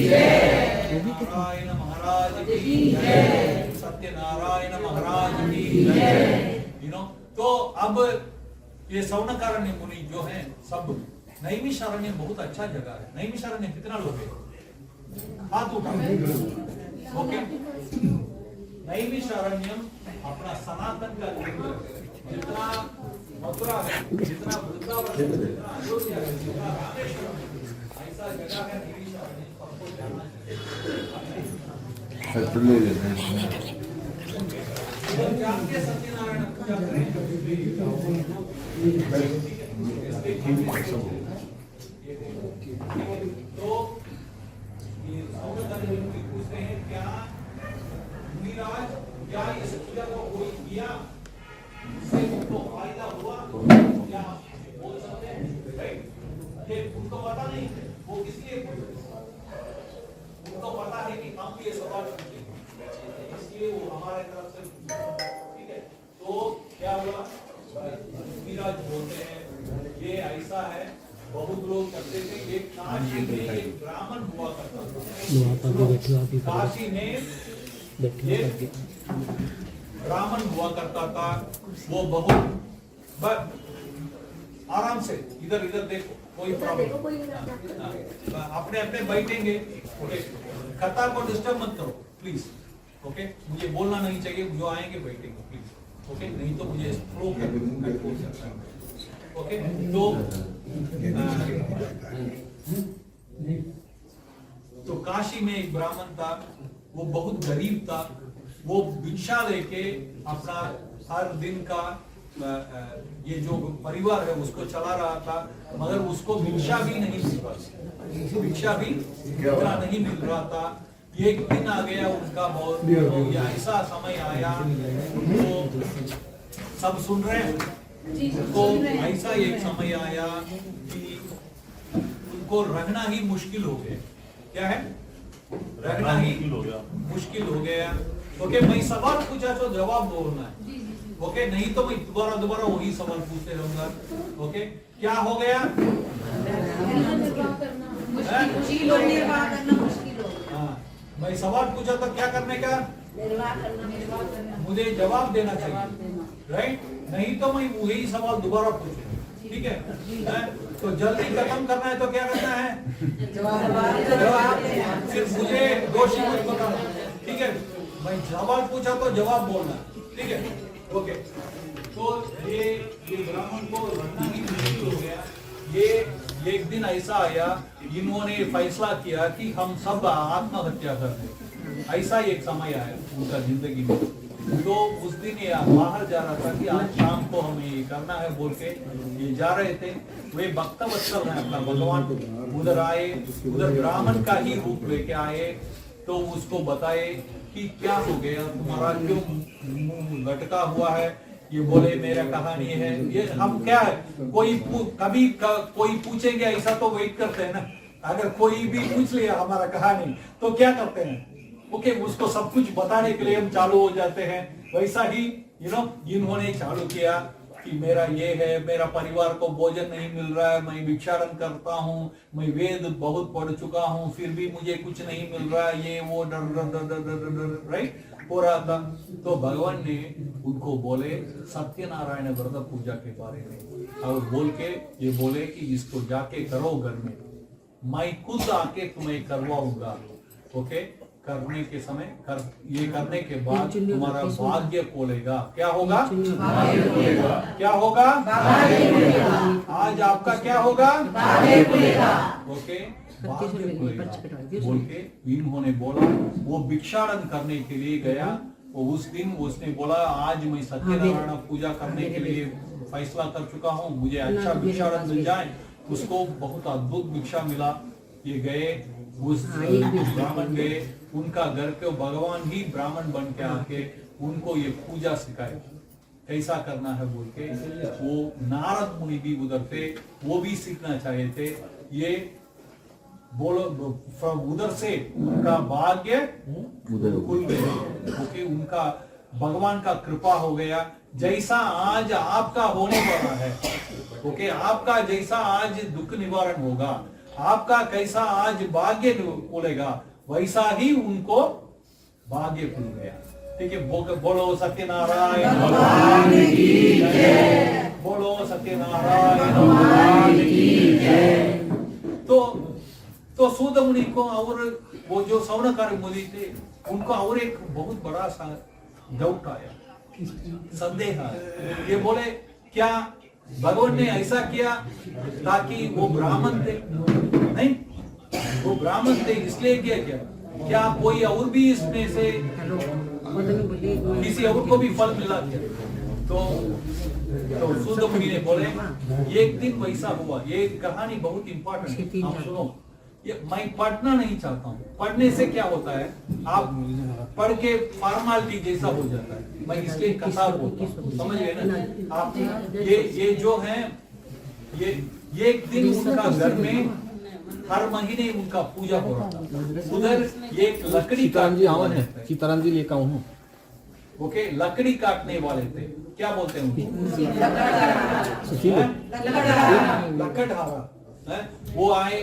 जय, नारायण महाराज की जय, सत्यनारायण महाराज की जय। तो अब ये सौनकारण्य मुनि जो हैं सब, नैमिषारण्य बहुत अच्छा जगह है। नैमिषारण्य कितना लोग हैं, हाथ उठा। ओके, नैमिषारण्यम अपना सनातन का केंद्र, जितना मथुरा है, जितना वृंदावन है, जितना अयोध्या है, जितना रामेश्वरम है, ऐसा जगह है नैमिषारण्य, सबको जाना चाहिए। जान के सत्यनारायण पूजा करें। तो ये पूछते हैं क्या मुनिराज, क्या इस पूजा को कोई किया आप ये सवाल पूछे, इसलिए वो हमारे तरफ से ठीक है। तो क्या हुआ, विराज बोलते हैं ये ऐसा है, बहुत लोग कहते थे एक काशी में एक ब्राह्मण हुआ करता था, काशी में एक ब्राह्मण हुआ करता था, वो बहुत आराम से इधर इधर देखो, कोई प्रॉब्लम, अपने अपने बैठेंगे, ओके, कथा को डिस्टर्ब मत करो प्लीज, ओके, मुझे बोलना नहीं चाहिए, जो आएंगे बैठेंगे प्लीज, ओके, नहीं तो मुझे फ्लो हो सकता है, ओके। तो काशी में एक ब्राह्मण था, वो बहुत गरीब था, वो भिक्षा लेके अपना हर दिन का ये जो परिवार है उसको चला रहा था, मगर उसको भिक्षा भी नहीं मिल रहा था, भिक्षा भी इतना नहीं मिल रहा था। एक दिन आ गया उनका, बहुत तो ऐसा समय आया, उनको सब सुन रहे हैं, तो ऐसा एक समय आया कि उनको रहना ही मुश्किल हो गया। क्या है, रहना ही मुश्किल हो गया। ओके, मैं सवाल पूछा तो जवाब बोलना है, ओके, नहीं तो मैं दोबारा वही सवाल पूछते रहूंगा। ओके, क्या हो गया, हाँ, मैं सवाल पूछा तो क्या करने का, मुझे जवाब देना चाहिए, राइट, नहीं तो मैं वही सवाल दोबारा पूछूं, ठीक है। तो जल्दी खत्म करना है तो क्या करना है, जवाब, सिर्फ मुझे दोषी मत बताना, ठीक है। मैं सवाल पूछा तो जवाब बोलना, ठीक है, ओके। तो ये ब्राह्मण को रहना ही मुश्किल हो गया। ये एक दिन ऐसा आया, इन्होंने फैसला किया कि हम सब आत्महत्या कर दें, ऐसा एक समय आया उनका जिंदगी में। तो उस दिन ये बाहर जा रहा था कि आज शाम को हमें ये करना है बोल के ये जा रहे थे। वे वक्तवत्सल हैं अपना भगवान, उधर आए, उधर ब्राह्मण का ही रूप लेके आए, तो उसको बताए कि क्या हो गया, तुम्हारा क्यों मुंह लटका हुआ है। ये बोले मेरा कहानी है, ये हम क्या है, कभी कोई पूछेंगे ऐसा तो वेट करते हैं ना, अगर कोई भी पूछ लिया हमारा कहानी तो क्या करते हैं, ओके, उसको सब कुछ बताने के लिए हम चालू हो जाते हैं। वैसा ही इन्होंने चालू किया कि मेरा ये है, मेरा परिवार को भोजन नहीं मिल रहा है, मैं भिक्षाटन करता हूँ, मैं वेद बहुत पढ़ चुका हूँ, फिर भी मुझे कुछ नहीं मिल रहा है, ये वो डर डर डर डर डर डर राइट हो रहा था। तो भगवान ने उनको बोले सत्यनारायण व्रत पूजा के बारे में, और बोल के ये बोले कि इसको जाके करो घर में, मैं खुद आके तुम्हें करवाऊंगा। ओके, करने के समय ये करने के बाद तुम्हारा भाग्य खोलेगा। क्या होगा, भाग्य खुलेगा। क्या होगा, भाग्य खुलेगा। आज आपका क्या होगा, भाग्य खुलेगा। ओके, भाग्य खुलेगा बोल के इन्होंने बोला। वो भिक्षाटन करने के लिए गया, वो उस दिन उसने बोला आज मैं सत्यनारायण पूजा करने के लिए फैसला कर चुका हूँ, मुझे अच्छा भिक्षाटन मिल जाए। उसको बहुत अद्भुत भिक्षा मिला। ये गए, उस ब्राह्मण गए, उनका घर के भगवान ही ब्राह्मण बन के आके उनको ये पूजा सिखाए कैसा करना है बोल के। वो नारद मुनि भी उधर थे, वो भी सीखना चाहे थे। ये बोलो उधर से उनका भाग्य खुल गया। ओके, उनका भगवान का कृपा हो गया। जैसा आज आपका होने वाला है, ओके, आपका जैसा आज दुख निवारण होगा, आपका कैसा आज भाग्य खुलेगा, वैसा ही उनको भाग्य खुल गया। ठीक है, बोलो सत्यनारायण भगवान की जय, बोलो सत्यनारायण भगवान की जय। तो सूत मुनि को और वो जो सौनकार्य मुनि थे उनको और एक बहुत बड़ा सा डाउट आया, संदेह आया। ये बोले क्या भगवान ने ऐसा किया ताकि वो ब्राह्मण थे? नहीं, वो ब्राह्मण थे इसलिए किया क्या कोई और भी इसमें से किसी और को भी फल मिला क्या? तो सूत मुनि ने बोले एक दिन वैसा हुआ। ये कहानी बहुत इंपॉर्टेंट है, आप सुनो। ये मैं पढ़ना नहीं चाहता हूँ, पढ़ने से क्या होता है आप पढ़ के फॉर्मालिटी जैसा हो जाता है। मैं इसलिए कथा बोलता हूँ, समझ गए ना आप। ये जो है ये एक दिन उनका घर में हर महीने उनका पूजा हो रहा था। उधर एक लकड़ी काटने वाले थे। सीताराम जी लेकर हूँ ओके, लकड़ी काटने वाले थे, क्या बोलते हैं उनको? लकड़हारा हैं? वो आए,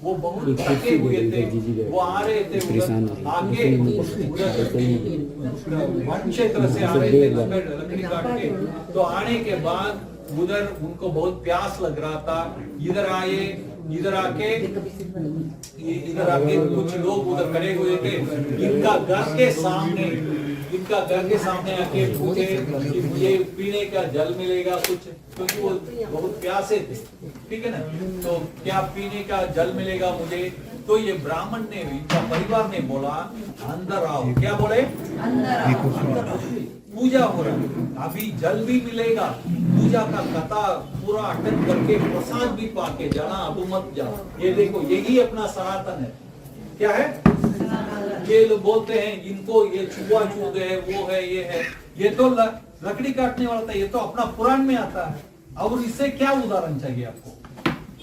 वो बहुत थके हुए थे, वो आ रहे थे उधर आके वन क्षेत्र से आ रहे थे लकड़ी काट के। तो आने के बाद उधर उनको बहुत प्यास लग रहा था, इधर आए, इधर आके कुछ लोग उधर खड़े हुए थे, इनका घर के सामने आके पूछे कि मुझे पीने का जल मिलेगा कुछ, क्योंकि वो बहुत प्यासे थे, ठीक है ना। तो क्या पीने का जल मिलेगा मुझे? तो ये ब्राह्मण ने, इनका परिवार ने बोला अंदर आओ। क्या बोले? अंदर आओ, पूजा हो रहा है, अभी जल भी मिलेगा, पूजा का कथा पूरा अटेंड करके प्रसाद भी पाके जाना, अब मत जाओ। ये देखो, यही अपना सनातन है। क्या है? ये लोग बोलते हैं इनको ये छुआछूत है, वो है, ये है, ये तो लकड़ी काटने वाला था, ये तो अपना पुराण में आता है। और इससे क्या उदाहरण चाहिए आपको?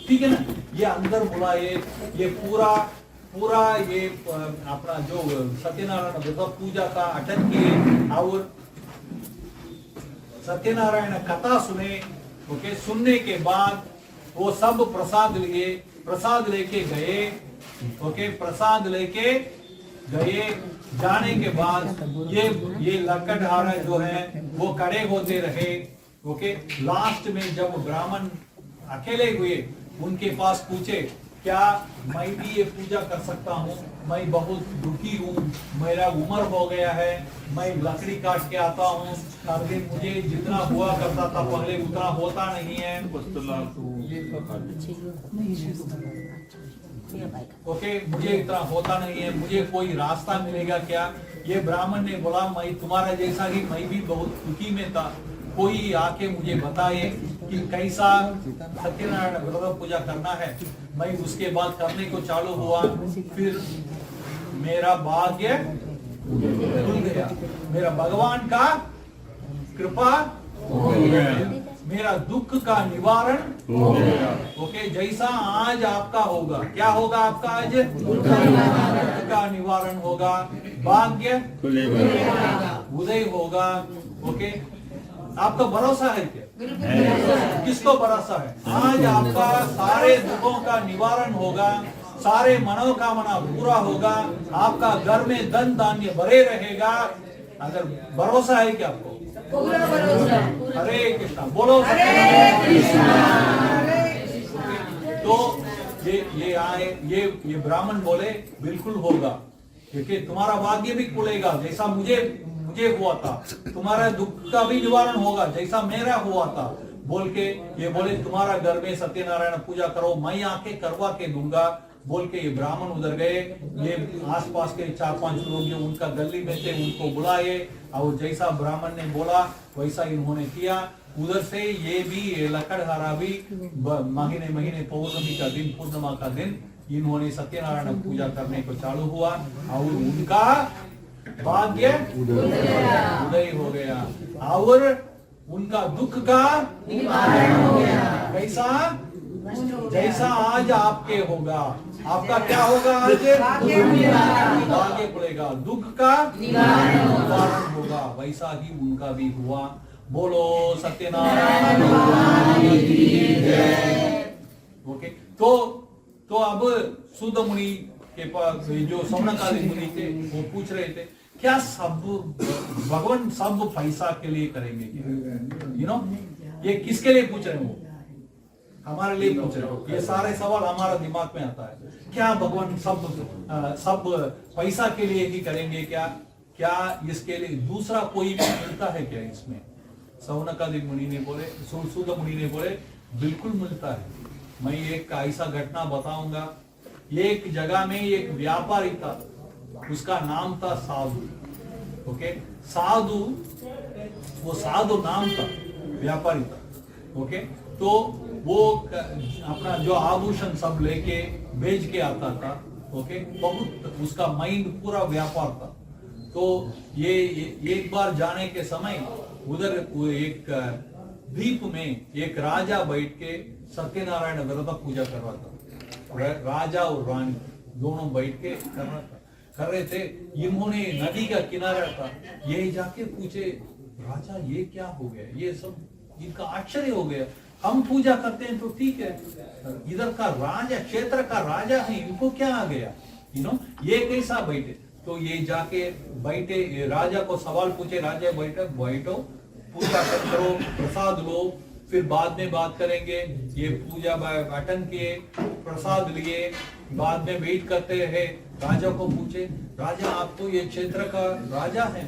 ठीक है ना। ये अंदर बुलाए, ये पूरा ये अपना जो सत्यनारायण व्रत पूजा का अटेंड किए और सत्यनारायण कथा सुने। ओके, सुनने के बाद वो सब प्रसाद लेके गए। ओके, प्रसाद लेके गए, जाने के बाद ये लकड़हारा जो है वो खड़े होते रहे। ओके, लास्ट में जब ब्राह्मण अकेले हुए, उनके पास पूछे क्या मैं भी ये पूजा कर सकता हूँ? मैं बहुत दुखी हूँ, मेरा उम्र हो गया है, मैं लकड़ी काट के आता हूँ, हर दिन मुझे जितना हुआ करता था पहले उतना होता नहीं है। ओके, मुझे इतना होता नहीं है, मुझे कोई रास्ता मिलेगा क्या? ये ब्राह्मण ने बोला मैं तुम्हारा जैसा ही मैं भी बहुत दुखी में था, कोई आके मुझे बताए कि कैसा सत्यनारायण व्रत पूजा करना है। मैं उसके बाद करने को चालू हुआ, फिर मेरा भाग्य खुल गया, मेरा भगवान का कृपा हो गया, मेरा दुख का निवारण हो गया। ओके, जैसा आज आपका होगा, क्या होगा आपका? आज दुख का निवारण होगा, भाग्य उदय होगा। ओके, आपका भरोसा है क्या? किसको भरोसा है? आज आपका सारे दुखों का निवारण होगा, सारे मनोकामना पूरा होगा, आपका घर में धन धान्य भरे रहेगा। अगर भरोसा है क्या आपको? हरे कृष्णा बोलो। तो ये आए, ये ब्राह्मण बोले बिल्कुल होगा, क्योंकि तुम्हारा भाग्य भी खुलेगा जैसा मुझे हुआ था, तुम्हारा दुख का भी निवारण होगा जैसा मेरा हुआ था। बोल के ये बोले तुम्हारा घर में सत्यनारायण पूजा करो, मैं आके करवा के दूंगा। बोल के ये ब्राह्मण उधर गए, ये आसपास के 4-5 लोग जो उनका गली में थे उनको बुलाए, और जैसा ब्राह्मण ने बोला वैसा इन्होंने किया। उधर से ये भी लकड़हारा भी महीने पौर्णमी का दिन, पूर्णिमा का दिन इन्होंने सत्यनारायण पूजा करने को चालू हुआ, और उनका भाग्य उदय हो गया, और उनका दुख का निवारण हो गया। कैसा? जैसा आज आपके होगा, आपका क्या होगा? आज भाग्य खुलेगा, दुख का निवारण होगा, वैसा ही उनका भी हुआ। बोलो सत्यनारायण भगवान की जय। ओके, तो अब सुध मुनि के पास जो सौनकादि मुनि थे वो पूछ रहे थे क्या सब भगवान सब पैसा के लिए करेंगे क्या? यू नो, ये किसके लिए पूछ रहे हैं? वो हमारे लिए पूछ रहे हो। ये सारे सवाल हमारा दिमाग में आता है, क्या भगवान सब पैसा के लिए ही करेंगे क्या? क्या इसके लिए दूसरा कोई भी मिलता है क्या इसमें? सौनकादि मुनि ने बोले, सुध मुनि ने बोले बिल्कुल मिलता है। मैं एक ऐसा घटना बताऊंगा। एक जगह में एक व्यापारी था, उसका नाम था साधु। ओके, साधु, वो साधु नाम था, व्यापारी था। ओके, तो वो अपना जो आभूषण सब लेके बेच के आता था। ओके, बहुत उसका माइंड पूरा व्यापार था। तो ये एक बार जाने के समय उधर एक द्वीप में एक राजा बैठ के सत्यनारायण व्रत पूजा कर रहा था। राजा और रानी दोनों बैठ के कर रहे थे। इन्होंने नदी का किनारा था, ये जाके पूछे राजा ये क्या हो गया, ये सब इनका आश्चर्य हो गया। हम पूजा करते हैं तो ठीक है, इधर का राजा, क्षेत्र का राजा है, इनको क्या आ गया, ये कैसा बैठे। तो ये जाके बैठे, राजा को सवाल पूछे, राजा बैठो पूजा करो, प्रसाद लो, फिर बाद में बात करेंगे। ये पूजा अटेंड किए, प्रसाद लिए, बाद में वेट करते रहे। राजा को पूछे, राजा आप तो ये क्षेत्र का राजा हैं,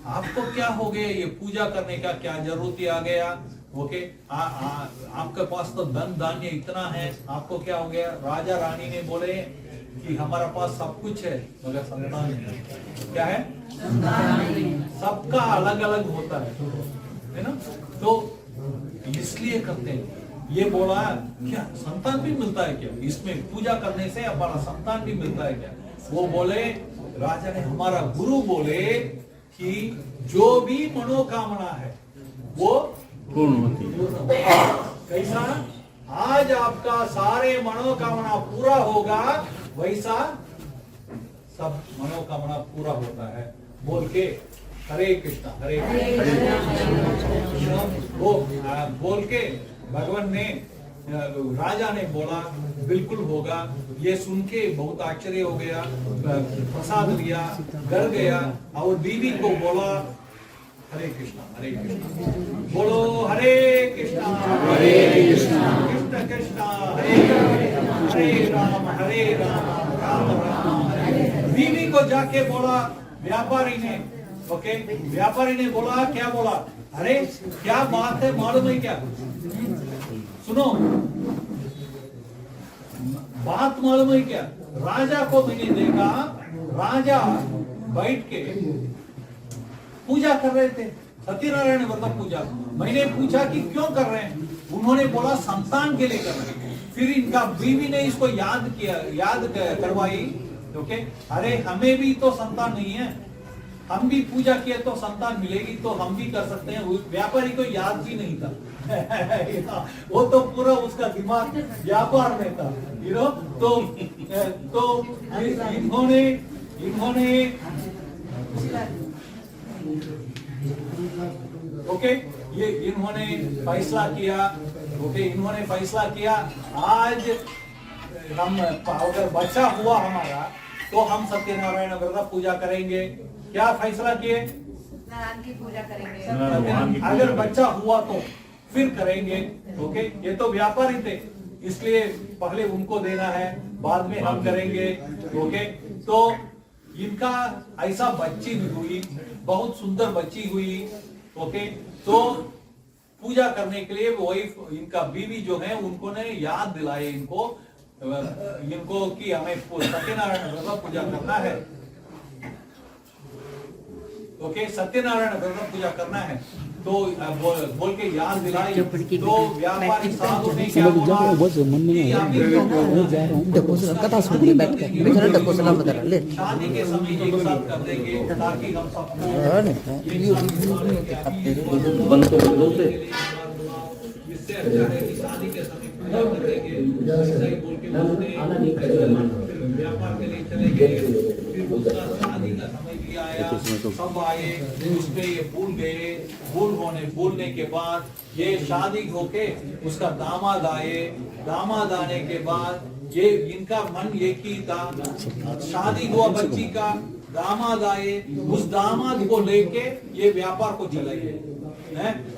आपको क्या हो गया, ये पूजा करने का क्या जरूरत आ गया, ओके आपके पास तो धन धान्य इतना है, आपको क्या हो गया। राजा रानी ने बोले कि हमारा पास सब कुछ है मगर संतान नहीं। क्या है, सबका अलग अलग होता है ना, तो इसलिए करते हैं। ये बोला क्या संतान भी मिलता है क्या, इसमें पूजा करने से हमारा संतान भी मिलता है क्या। वो बोले, राजा ने, हमारा गुरु बोले कि जो भी मनोकामना है वो पूर्ण होती है। कैसा, आज आपका सारे मनोकामना पूरा होगा, वैसा सब मनोकामना पूरा होता है बोल के हरे कृष्णा हरे कृष्णा वो बोल के भगवान ने, राजा ने बोला बिल्कुल होगा। ये सुन के बहुत आश्चर्य हो गया, प्रसाद लिया, घर गया और बीवी को बोला हरे कृष्णा बोलो, हरे कृष्णा कृष्ण कृष्ण हरे राम राम राम हरे। बीवी को जाके बोला व्यापारी ने, ओके व्यापारी ने बोला, क्या बोला, अरे क्या बात है मालूम है क्या, सुनो बात मालूम है क्या। राजा को मैंने देखा, राजा बैठ के पूजा कर रहे थे, सत्यनारायण व्रत पूजा। मैंने पूछा कि क्यों कर रहे हैं, उन्होंने बोला संतान के लिए कर रहे हैं। फिर इनका बीवी ने इसको याद करवाई, ओके अरे हमें भी तो संतान नहीं है, हम भी पूजा किए तो संतान मिलेगी, तो हम भी कर सकते हैं। व्यापारी को याद भी नहीं था वो तो पूरा उसका दिमाग व्यापार में था, तो इन्होंने ओके ये इन्होंने फैसला किया, ओके इन्होंने फैसला किया आज हम अगर बच्चा हुआ हमारा तो हम सत्यनारायण व्रत पूजा करेंगे। क्या फैसला किए, नारायण की पूजा करेंगे। अगर बच्चा हुआ तो फिर करेंगे, ओके ये तो व्यापारी थे इसलिए पहले उनको देना है, बाद में हम करेंगे, ओके। तो इनका ऐसा बच्ची भी हुई, बहुत सुंदर बच्ची हुई, ओके। तो पूजा करने के लिए वही इनका बीवी जो है उनको ने याद दिलाए इनको कि हमें सत्यनारायण व्रत पूजा करना है, ओके सत्यनारायण व्रत पूजा करना है। तो बोल के याद दिलाई। तो व्यापारी साधु ने क्या बोला कथा सुन के बैठ के सलाम बता ले शादी के समय एक साथ कर देंगे ताकि हम सबको इससे अच्छा है कि शादी के समय पूजा कर देंगे, ऐसा ही बोल के बोलते व्यापार के लिए चले गए। फिर उसका शादी का समय भी आया, सब आए, उसपे ये भूल गए। बोलने के बाद ये शादी होके उसका दामाद आए, दामाद आने के बाद ये इनका मन एक ही था, शादी हुआ बच्ची का, दामाद आए, उस दामाद को लेके ये व्यापार को चले गए,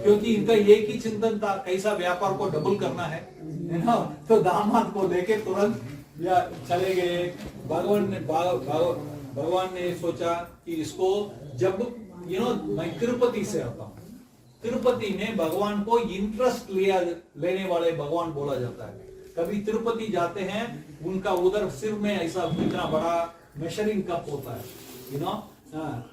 क्योंकि इनका एक ही चिंतन था कैसा व्यापार को डबल करना है ना। तो दामाद को लेके तुरंत या चले गए। भगवान ने सोचा कि इसको जब मैं तिरुपति से आता हूँ, तिरुपति में भगवान को इंटरेस्ट लेने वाले भगवान बोला जाता है। कभी तिरुपति जाते हैं, उनका उधर सिर में ऐसा इतना बड़ा मेजरिंग कप होता है,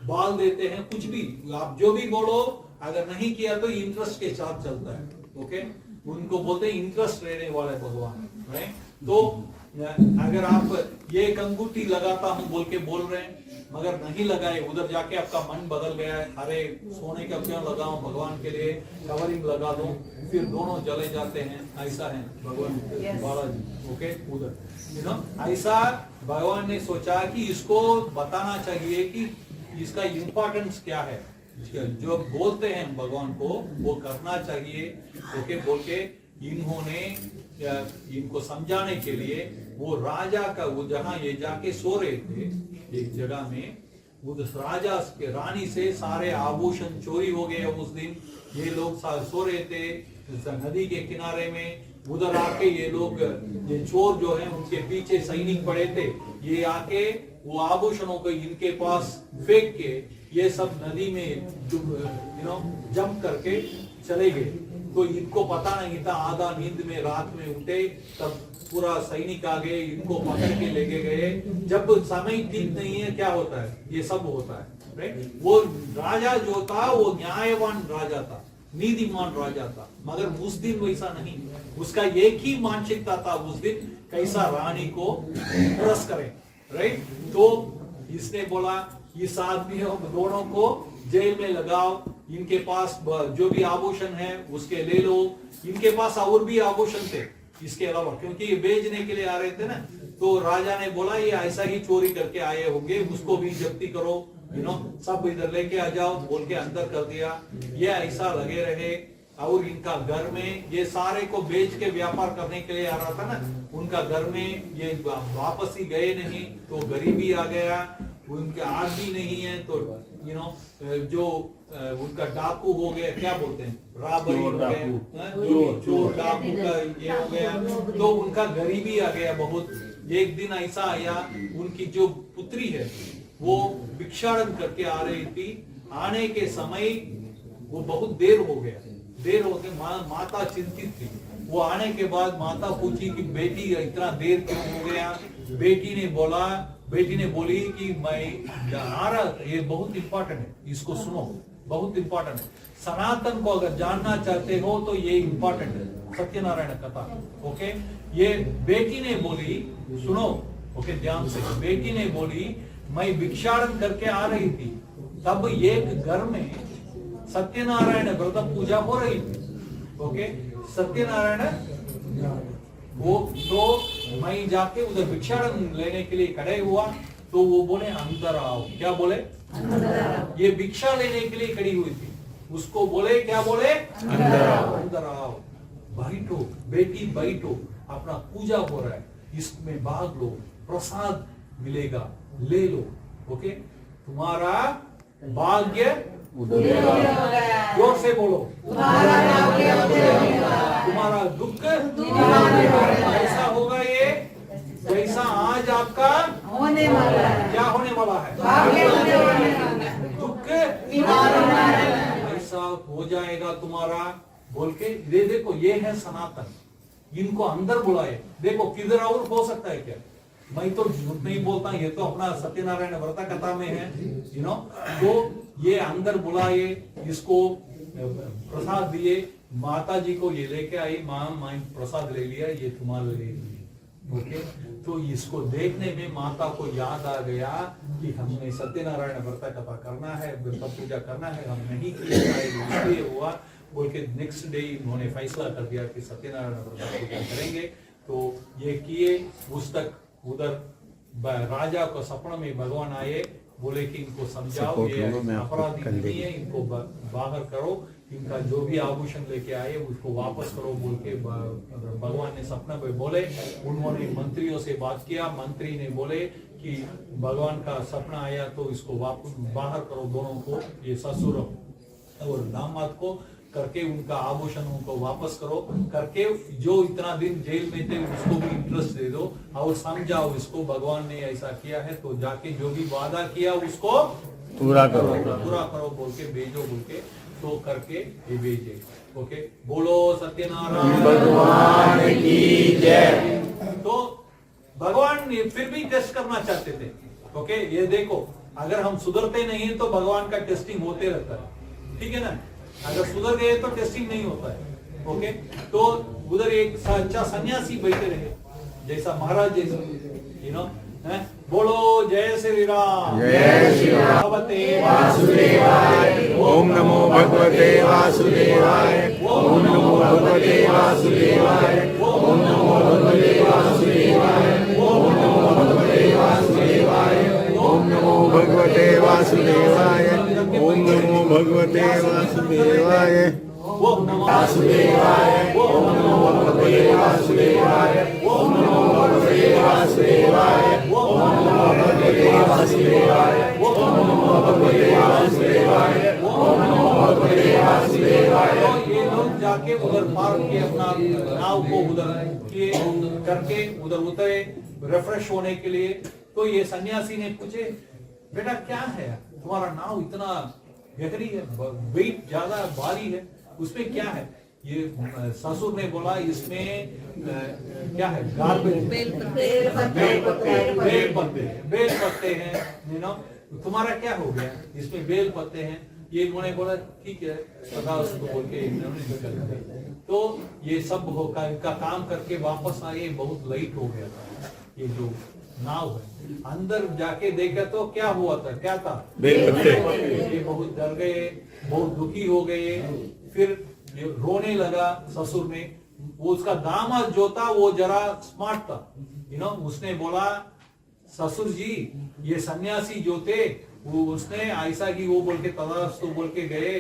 बाल देते हैं, कुछ भी आप जो भी बोलो, अगर नहीं किया तो इंटरेस्ट के साथ चलता है, ओके उनको बोलते हैं इंटरेस्ट लेने वाले भगवान, राइट। तो अगर आप ये एक अंगूठी लगाता हूं बोल के बोल रहे हैं, मगर नहीं लगाए, उधर जाके आपका मन बदल गया है, अरे सोने का क्यों लगाऊं, भगवान के लिए कवरिंग लगा दूं, फिर दोनों जले जाते हैं, ऐसा है भगवान बालाजी। ओके, उधर ऐसा भगवान ने सोचा कि इसको बताना चाहिए कि इसका इम्पोर्टेंस क्या है, जो बोलते हैं भगवान को वो करना चाहिए। ओके, बोल के इन्होंने इनको समझाने के लिए वो राजा का, वो जहां ये जाके सो रहे थे एक जगह में, उस राजा के रानी से सारे आभूषण चोरी हो गए उस दिन। ये लोग सो रहे थे नदी के किनारे में, उधर आके ये लोग, ये चोर जो है उनके पीछे सैनिक पड़े थे, ये आके वो आभूषणों को इनके पास फेंक के ये सब नदी में जंप करके चले गए। तो इनको पता नहीं था, आधा नींद में रात में उठे तब पूरा सैनिक आ गए, इनको पकड़ के लेके गए। जब समय ठीक नहीं है क्या होता है, ये सब होता है, राइट। वो राजा जो था वो न्यायवान राजा था, नीतिमान राजा था, मगर उस दिन वैसा नहीं, उसका एक ही मानसिकता था उस दिन, कैसा रानी को रस करे, राइट। तो इसने बोला इस आदमियों दोनों को जेल में लगाओ, इनके पास जो भी आभूषण है उसके ले लो। इनके पास और भी आभूषण थे इसके अलावा, क्योंकि ये बेचने के लिए आ रहे थे ना। तो राजा ने बोला ये ऐसा ही चोरी करके आए होंगे, उसको भी जब्ती करो, सब इधर लेके आ जाओ, बोल के अंदर कर दिया। ये ऐसा लगे रहे, और इनका घर में ये सारे को बेच के व्यापार करने के लिए आ रहा था ना, उनका घर में ये वापस ही गए नहीं, तो गरीबी आ गया, उनके आदमी नहीं है, तो जो उनका डाकू हो गया, क्या बोलते हैं, राबरी हो गया, चोर डाकू का ये हो गया, तो उनका गरीबी आ गया बहुत। एक दिन ऐसा आया, उनकी जो पुत्री है वो भिक्षाटन करके आ रही थी, आने के समय वो बहुत देर हो गया, देर हो गया, माता चिंतित थी। वो आने के बाद माता पूछी कि बेटी इतना देर क्यों हो गया। बेटी ने बोली कि मैं आ रहा था, ये बहुत इंपॉर्टेंट है, इसको सुनो, बहुत इंपॉर्टेंट है। सनातन को अगर जानना चाहते हो तो ये इंपॉर्टेंट है, सत्यनारायण कथा। ओके, ये बेटी ने बोली, सुनो, ओके ध्यान से। बेटी ने बोली मैं भिक्षाटन करके आ रही थी, तब एक घर में सत्यनारायण व्रत पूजा हो रही थी। ओके, सत्यनारायण वो, तो मैं जाके उधर भिक्षाटन लेने के लिए खड़े हुआ, तो वो बोले अंदर आओ। क्या बोले? ये भिक्षा लेने के लिए खड़ी हुई थी, उसको बोले, क्या बोले? अंदर आओ, अंदर आओ, बैठो बेटी बैठो, अपना पूजा हो रहा है, इसमें भाग लो, प्रसाद मिलेगा, ले लो। ओके, तुम्हारा भाग्य जोर से बोलो, तुम्हारा दुख ऐसा होगा, ये जैसा आज आपका होने वाला है। क्या होने वाला है? दुख ऐसा हो जाएगा तुम्हारा, बोल के ये देखो, ये है सनातन, इनको अंदर बुलाए। देखो किधर और हो सकता है क्या? मैं तो झूठ नहीं बोलता, ये तो अपना सत्यनारायण व्रत कथा में है, तो ये अंदर बुलाए, इसको प्रसाद दिए, माता जी को ये लेके आई, माँ मैं प्रसाद ले लिया, ये तुम्हारे लिए। ओके, तो इसको देखने में माता को याद आ गया कि हमने सत्यनारायण व्रत कथा करना है, व्रत पूजा करना है, हम नहीं किया, इसलिए हुआ, बोल के नेक्स्ट डे उन्होंने फैसला कर दिया कि सत्यनारायण व्रत पूजा करेंगे। तो ये किए, उस तक उधर राजा को सपना में भगवान आए, बोले कि इनको समझाओ, ये अपराधी नहीं है, इनको बाहर करो, इनका जो भी आभूषण लेके आए उसको वापस करो, बोल के भगवान ने सपना में बोले। उन्होंने मंत्रियों से बात किया, मंत्री ने बोले कि भगवान का सपना आया तो इसको वापस बाहर करो, दोनों को, ये ससुर और दामाद को, करके उनका आभूषणों को वापस करो, करके जो इतना दिन जेल में थे उसको भी इंटरेस्ट दे दो, और समझाओ इसको, भगवान ने ऐसा किया है, तो जाके जो भी वादा किया उसको पूरा करो बोल के भेजो, बोल के, तो करके ये भेजे। ओके, बोलो सत्यनारायण भगवान की जय। तो भगवान फिर भी टेस्ट करना चाहते थे। ओके, ये देखो, अगर हम सुधरते नहीं तो भगवान का टेस्टिंग होते रहता है, ठीक है ना। अगर सुधर गए तो टेस्टिंग नहीं होता है। ओके, तो उधर एक सच्चा सन्यासी बैठे रहे, जैसा महाराज जैसा, बोलो जय श्री राम। जय श्री राम। भगवते वासुदेवाय। ओम नमो भगवते वासुदेवाय। ओम नमो भगवते वासुदेवाय। ओम नमो भगवते वासुदेवाय। ओम नमो भगवते वासुदेवाय। ओम नमो भगवते वासुदेवाय। ओम नमो भगवते वासुदेवाय। ओम नमो वासुदेवाय। ओम नमो भगवते वासुदेवाय। ओम नमो भगवते वासुदेवाय। ओम नमो भगवते वासुदेवाय। ओम नमो भगवते वासुदेवाय। ओम नमो भगवते वासुदेवाय। तो ये लोग जाके उधर पार किए, अपना नाव को उधर किए करके उधर उतरे रिफ्रेश होने के लिए। तो ये सन्यासी ने पूछे, बेटा क्या है तुम्हारा नाव इतना गहरी है, वेट ज्यादा भारी है, उसमें क्या है? ये ससुर ने बोला इसमें क्या है? गार्बेज, बेल पत्ते हैं, यू नो। तुम्हारा क्या हो गया? इसमें बेल पत्ते हैं। ये उन्होंने बोला ठीक है, सदा उसको बोल के इन्होंने निकल गए। तो ये सब का काम करके वापस आए, बहुत लेट हो गया था। ये जो नाव है अंदर जाके देखा तो क्या हुआ था? क्या था? बेल पत्ते। ये बहुत डर गए, बहुत दुखी हो गए। फिर ये रोने लगा ससुर ने। वो उसका दामाद जो था वो जरा स्मार्ट था, यू नो। उसने बोला ससुर जी, ये सन्यासी जो थे वो उसने ऐसा की वो बोल के तदास्तु बोल के गए,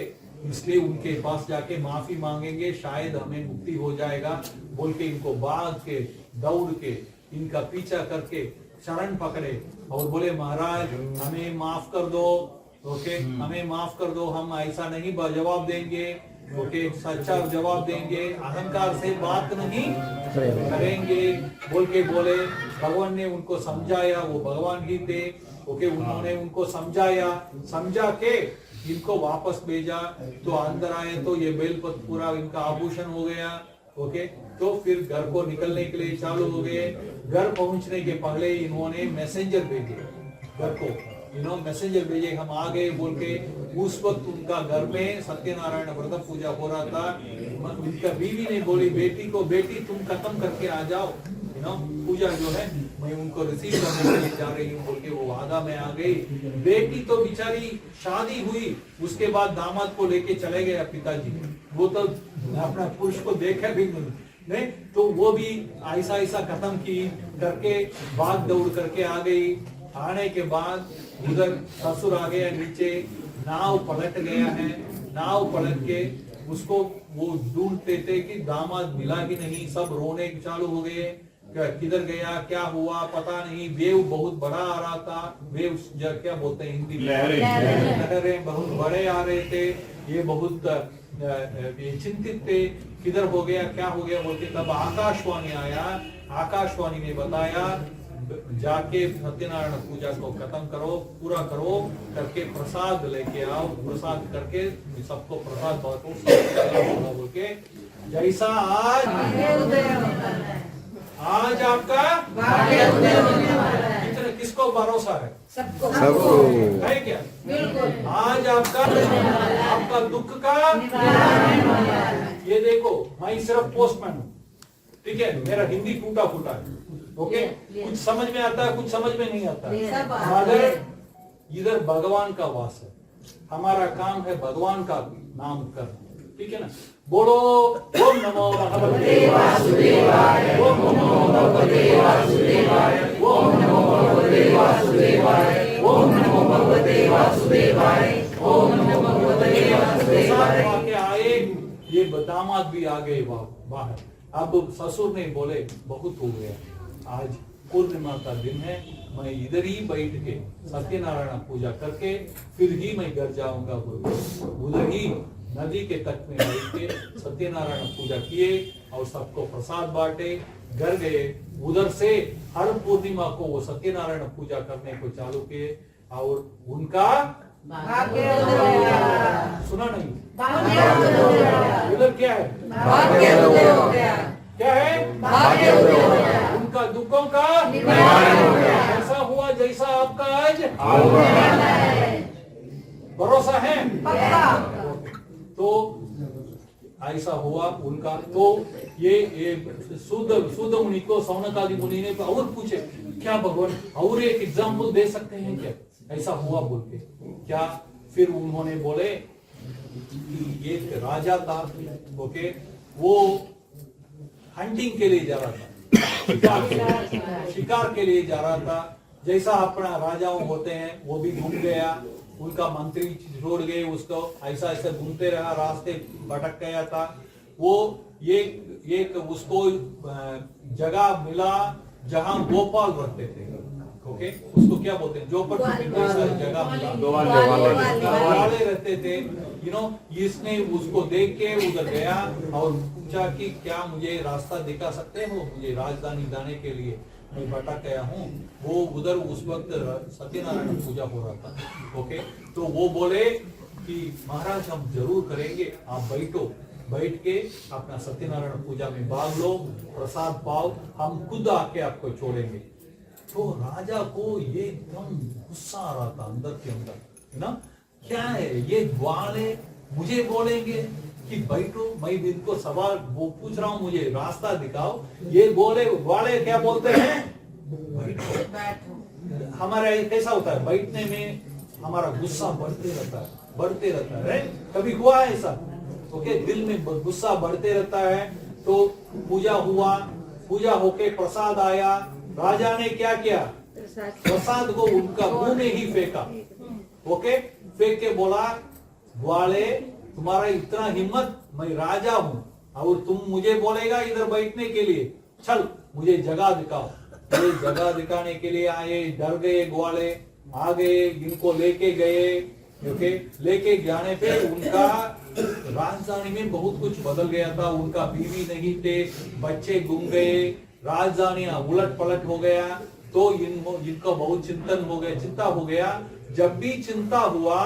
इसलिए उनके पास जाके माफी मांगेंगे, शायद हमें मुक्ति हो जाएगा बोल के इनको भाग के दौड़ के इनका पीछा करके शरण पकड़े और बोले महाराज हमें माफ कर दो, ओके, हमें माफ कर दो, हम ऐसा नहीं जवाब देंगे, ओके, सच्चा जवाब देंगे, अहंकार से बात नहीं करेंगे बोल के बोले। भगवान ने उनको समझाया, वो भगवान ही थे, ओके, उन्होंने उनको समझाया, समझा के इनको वापस भेजा। तो अंदर आए तो ये बेलपत्र पूरा इनका आभूषण हो गया, ओके। तो फिर घर को निकलने के लिए चालू हो गए। घर पहुंचने के पहले इन्होंने मैसेंजर भेजे घर को, मैसेंजर भेजे हम आ गए बोल के। उस वक्त उनका घर में सत्यनारायण व्रत पूजा हो रहा था। उनका बीवी ने बोली बेटी को, बेटी तुम खत्म करके आ जाओ, पूजा जो है मैं उनको रिसीव करने के लिए जा रही हूँ बोल के वो वादा में आ गई। बेटी तो बेचारी शादी हुई, उसके बाद दामाद को लेके चले गए पिताजी, वो तो अपना पुरुष को देखा भी नहीं, तो वो भी ऐसा ऐसा खत्म की करके भाग दौड़ करके आ गई। आने के बाद उधर ससुर आ गया नीचे, नाव पलट गया है। नाव पलट के उसको वो ढूंढते थे कि दामाद मिला ही नहीं, सब रोने चालू हो गए, किधर गया, क्या हुआ पता नहीं। वेव बहुत बड़ा आ रहा था, वेव क्या बोलते हैं हिंदी में, लहरें बहुत बड़े आ रहे थे। ये बहुत चिंतित थे, किधर हो गया, क्या हो गया बोलते। तब आकाशवाणी आया, आकाशवाणी ने बताया जाके सत्यनारायण पूजा को खत्म करो, पूरा करो करके प्रसाद लेके आओ, प्रसाद करके सबको प्रसाद बांटो बोल के। जैसा आज आपका कितने किसको भरोसा है? सबको है क्या? आज आपका दुख का ये देखो, मैं सिर्फ पोस्टमैन हूँ, ठीक है, मेरा हिंदी टूटा फूटा है, ओके, कुछ समझ में आता है, कुछ समझ में नहीं आता है, मगर इधर भगवान का वास है। हमारा काम है भगवान का नाम करना, ठीक है ना। बोलो ओम नमो भगवते वासुदेवाय। ओम नमो भगवते वासुदेवाय। ओम नमो भगवते वासुदेवाय। ओम नमो भगवते वासुदेवाय। ओम नमो भगवते वासुदेवाय। आके आए, ये दामाद भी आ गए बाहर। अब ससुर ने बोले बहुत हो गया, आज पूर्णिमा का दिन है, मैं इधर ही बैठ के सत्यनारायण पूजा करके फिर ही मैं घर जाऊंगा। उधर ही नदी के तट में बैठ के सत्यनारायण पूजा किए और सबको प्रसाद बांटे, घर गए। उधर से हर पूर्णिमा को वो सत्यनारायण पूजा करने को चालू किए और उनका भाग्य सुना नहीं, उधर क्या है? भाग्य हो गया। क्या है? भाग्य हो गया। उनका दुखों का निवारण हो गया। ऐसा हुआ जैसा आपका आज भरोसा है। तो ऐसा हुआ उनका। तो ये सूद मुनि को सौनकादि मुनि ने और पूछे, क्या भगवान और एक एग्जाम्पल दे सकते हैं क्या, ऐसा हुआ बोल के क्या? फिर उन्होंने बोले कि एक राजा था, ओके, वो हंटिंग के लिए जा रहा था, शिकार के लिए जा रहा था। जैसा अपना राजाओं होते हैं, वो भी घूम गया, उनका मंत्री छोड़ गए उसको, ऐसा ऐसा घूमते रहा, रास्ते भटक गया था वो। एक उसको जगह मिला जहां गोपाल रहते थे, ओके, उसको क्या बोलते हैं, झोपड़पट्टी जैसा जगह मिला, ग्वाले रहते थे, इसने उसको देख के उधर गया और पूछा कि क्या मुझे रास्ता दिखा सकते हो, मुझे राजधानी जाने के लिए, मैं भटक गया हूँ। वो उधर उस वक्त सत्यनारायण पूजा हो रहा था, ओके। तो वो बोले कि महाराज हम जरूर करेंगे, आप बैठो, बैठ के अपना सत्यनारायण पूजा में भाग लो, प्रसाद पाओ, हम खुद आके आपको छोड़ेंगे। तो राजा को ये एकदम गुस्सा आ रहा था अंदर के अंदर, है ना, क्या है ये ग्वाले मुझे बोलेंगे कि बैठो, मैं इनको सवाल वो पूछ रहा हूँ, मुझे रास्ता दिखाओ, ये ग्वाले क्या बोलते हैं, बैठो। हमारा कैसा होता है, बैठने में हमारा गुस्सा बढ़ते रहता है, कभी हुआ है ऐसा, ओके, दिल में गुस्सा बढ़ते रहता है। तो पूजा हुआ, पूजा होके प्रसाद आया, राजा ने क्या किया, प्रसाद को उनका मुंह में ही फेंका, ओके, फेंक के बोला, ग्वाले तुम्हारा इतना हिम्मत, मैं राजा हूं और तुम मुझे बोलेगा इधर बैठने के लिए, चल मुझे जगह दिखाओ। ये जगह दिखाने के लिए आए, डर गए ग्वाले, आ गए, इनको लेके गए, ओके, लेके जाने पे उनका राजधानी में बहुत कुछ बदल गया था, उनका बीवी नहीं थे, बच्चे गुम गए, राजधानी उलट पलट हो गया। तो इनका बहुत चिंता हो गया। जब भी चिंता हुआ,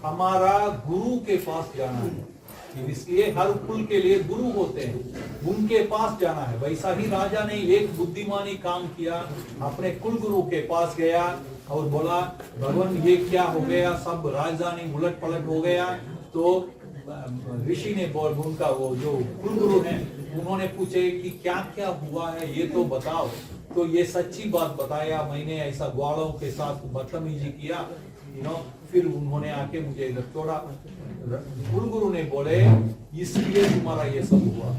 हमारा गुरु के पास जाना है, इसलिए हर कुल के लिए गुरु होते हैं, उनके पास जाना है। वैसा ही राजा ने एक बुद्धिमानी काम किया, अपने कुल गुरु के पास गया और बोला, भगवान ये क्या हो गया, सब राजधानी उलट पलट हो गया। तो ऋषि ने बोल, उनका वो जो कुल गुरु है, उन्होंने पूछे कि क्या क्या हुआ है ये तो बताओ। तो ये सच्ची बात बताया, मैंने ऐसा ग्वालों के साथ बदतमीजी किया, फिर उन्होंने आके मुझे इधर छोड़ा। गुरु ने बोले, इसलिए तुम्हारा ये सब हुआ,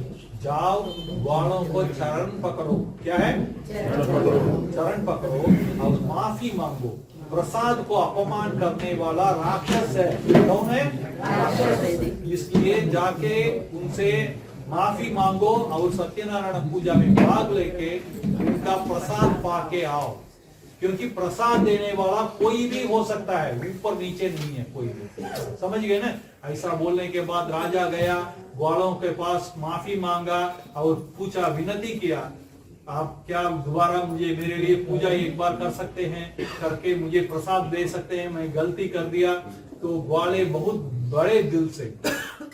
जाओ ग्वालों को चरण पकड़ो, क्या है, चरण पकड़ो और माफी मांगो। प्रसाद को अपमान करने वाला राक्षस है, कौन है, राक्षस। इसलिए जाके उनसे माफी मांगो और सत्यनारायण पूजा में भाग लेके उनका प्रसाद पाके आओ, क्योंकि प्रसाद देने वाला कोई भी हो सकता है, ऊपर नीचे नहीं है कोई भी, समझ गए ना। ऐसा बोलने के बाद राजा गया, ग्वालों के पास माफी मांगा और पूछा, विनती किया, आप क्या दोबारा मुझे मेरे लिए पूजा एक बार कर सकते हैं, करके मुझे प्रसाद दे सकते हैं, मैं गलती कर दिया। तो ग्वाले बहुत बड़े दिल से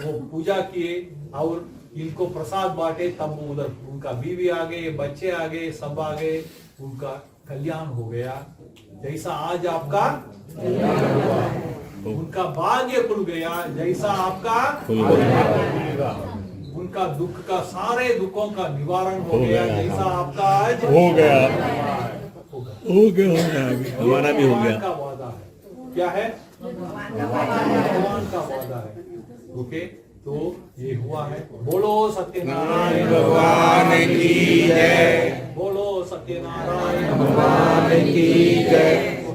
वो पूजा किए और इनको प्रसाद बांटे। तब उधर उनका बीवी आ गए, बच्चे आ गए, सब आ गए, उनका कल्याण हो गया। जैसा आज आपका उनका भाग्य खुल गया, जैसा आपका उनका दुख का, सारे दुखों का निवारण हो गया, जैसा आपका आज हो गया, हमारा भी हो गया। का वादा है, क्या है, भगवान का वादा है, ओके। तो ये हुआ है। बोलो सत्यनारायण भगवान की जय, बोलो सत्यनारायण भगवान की जय।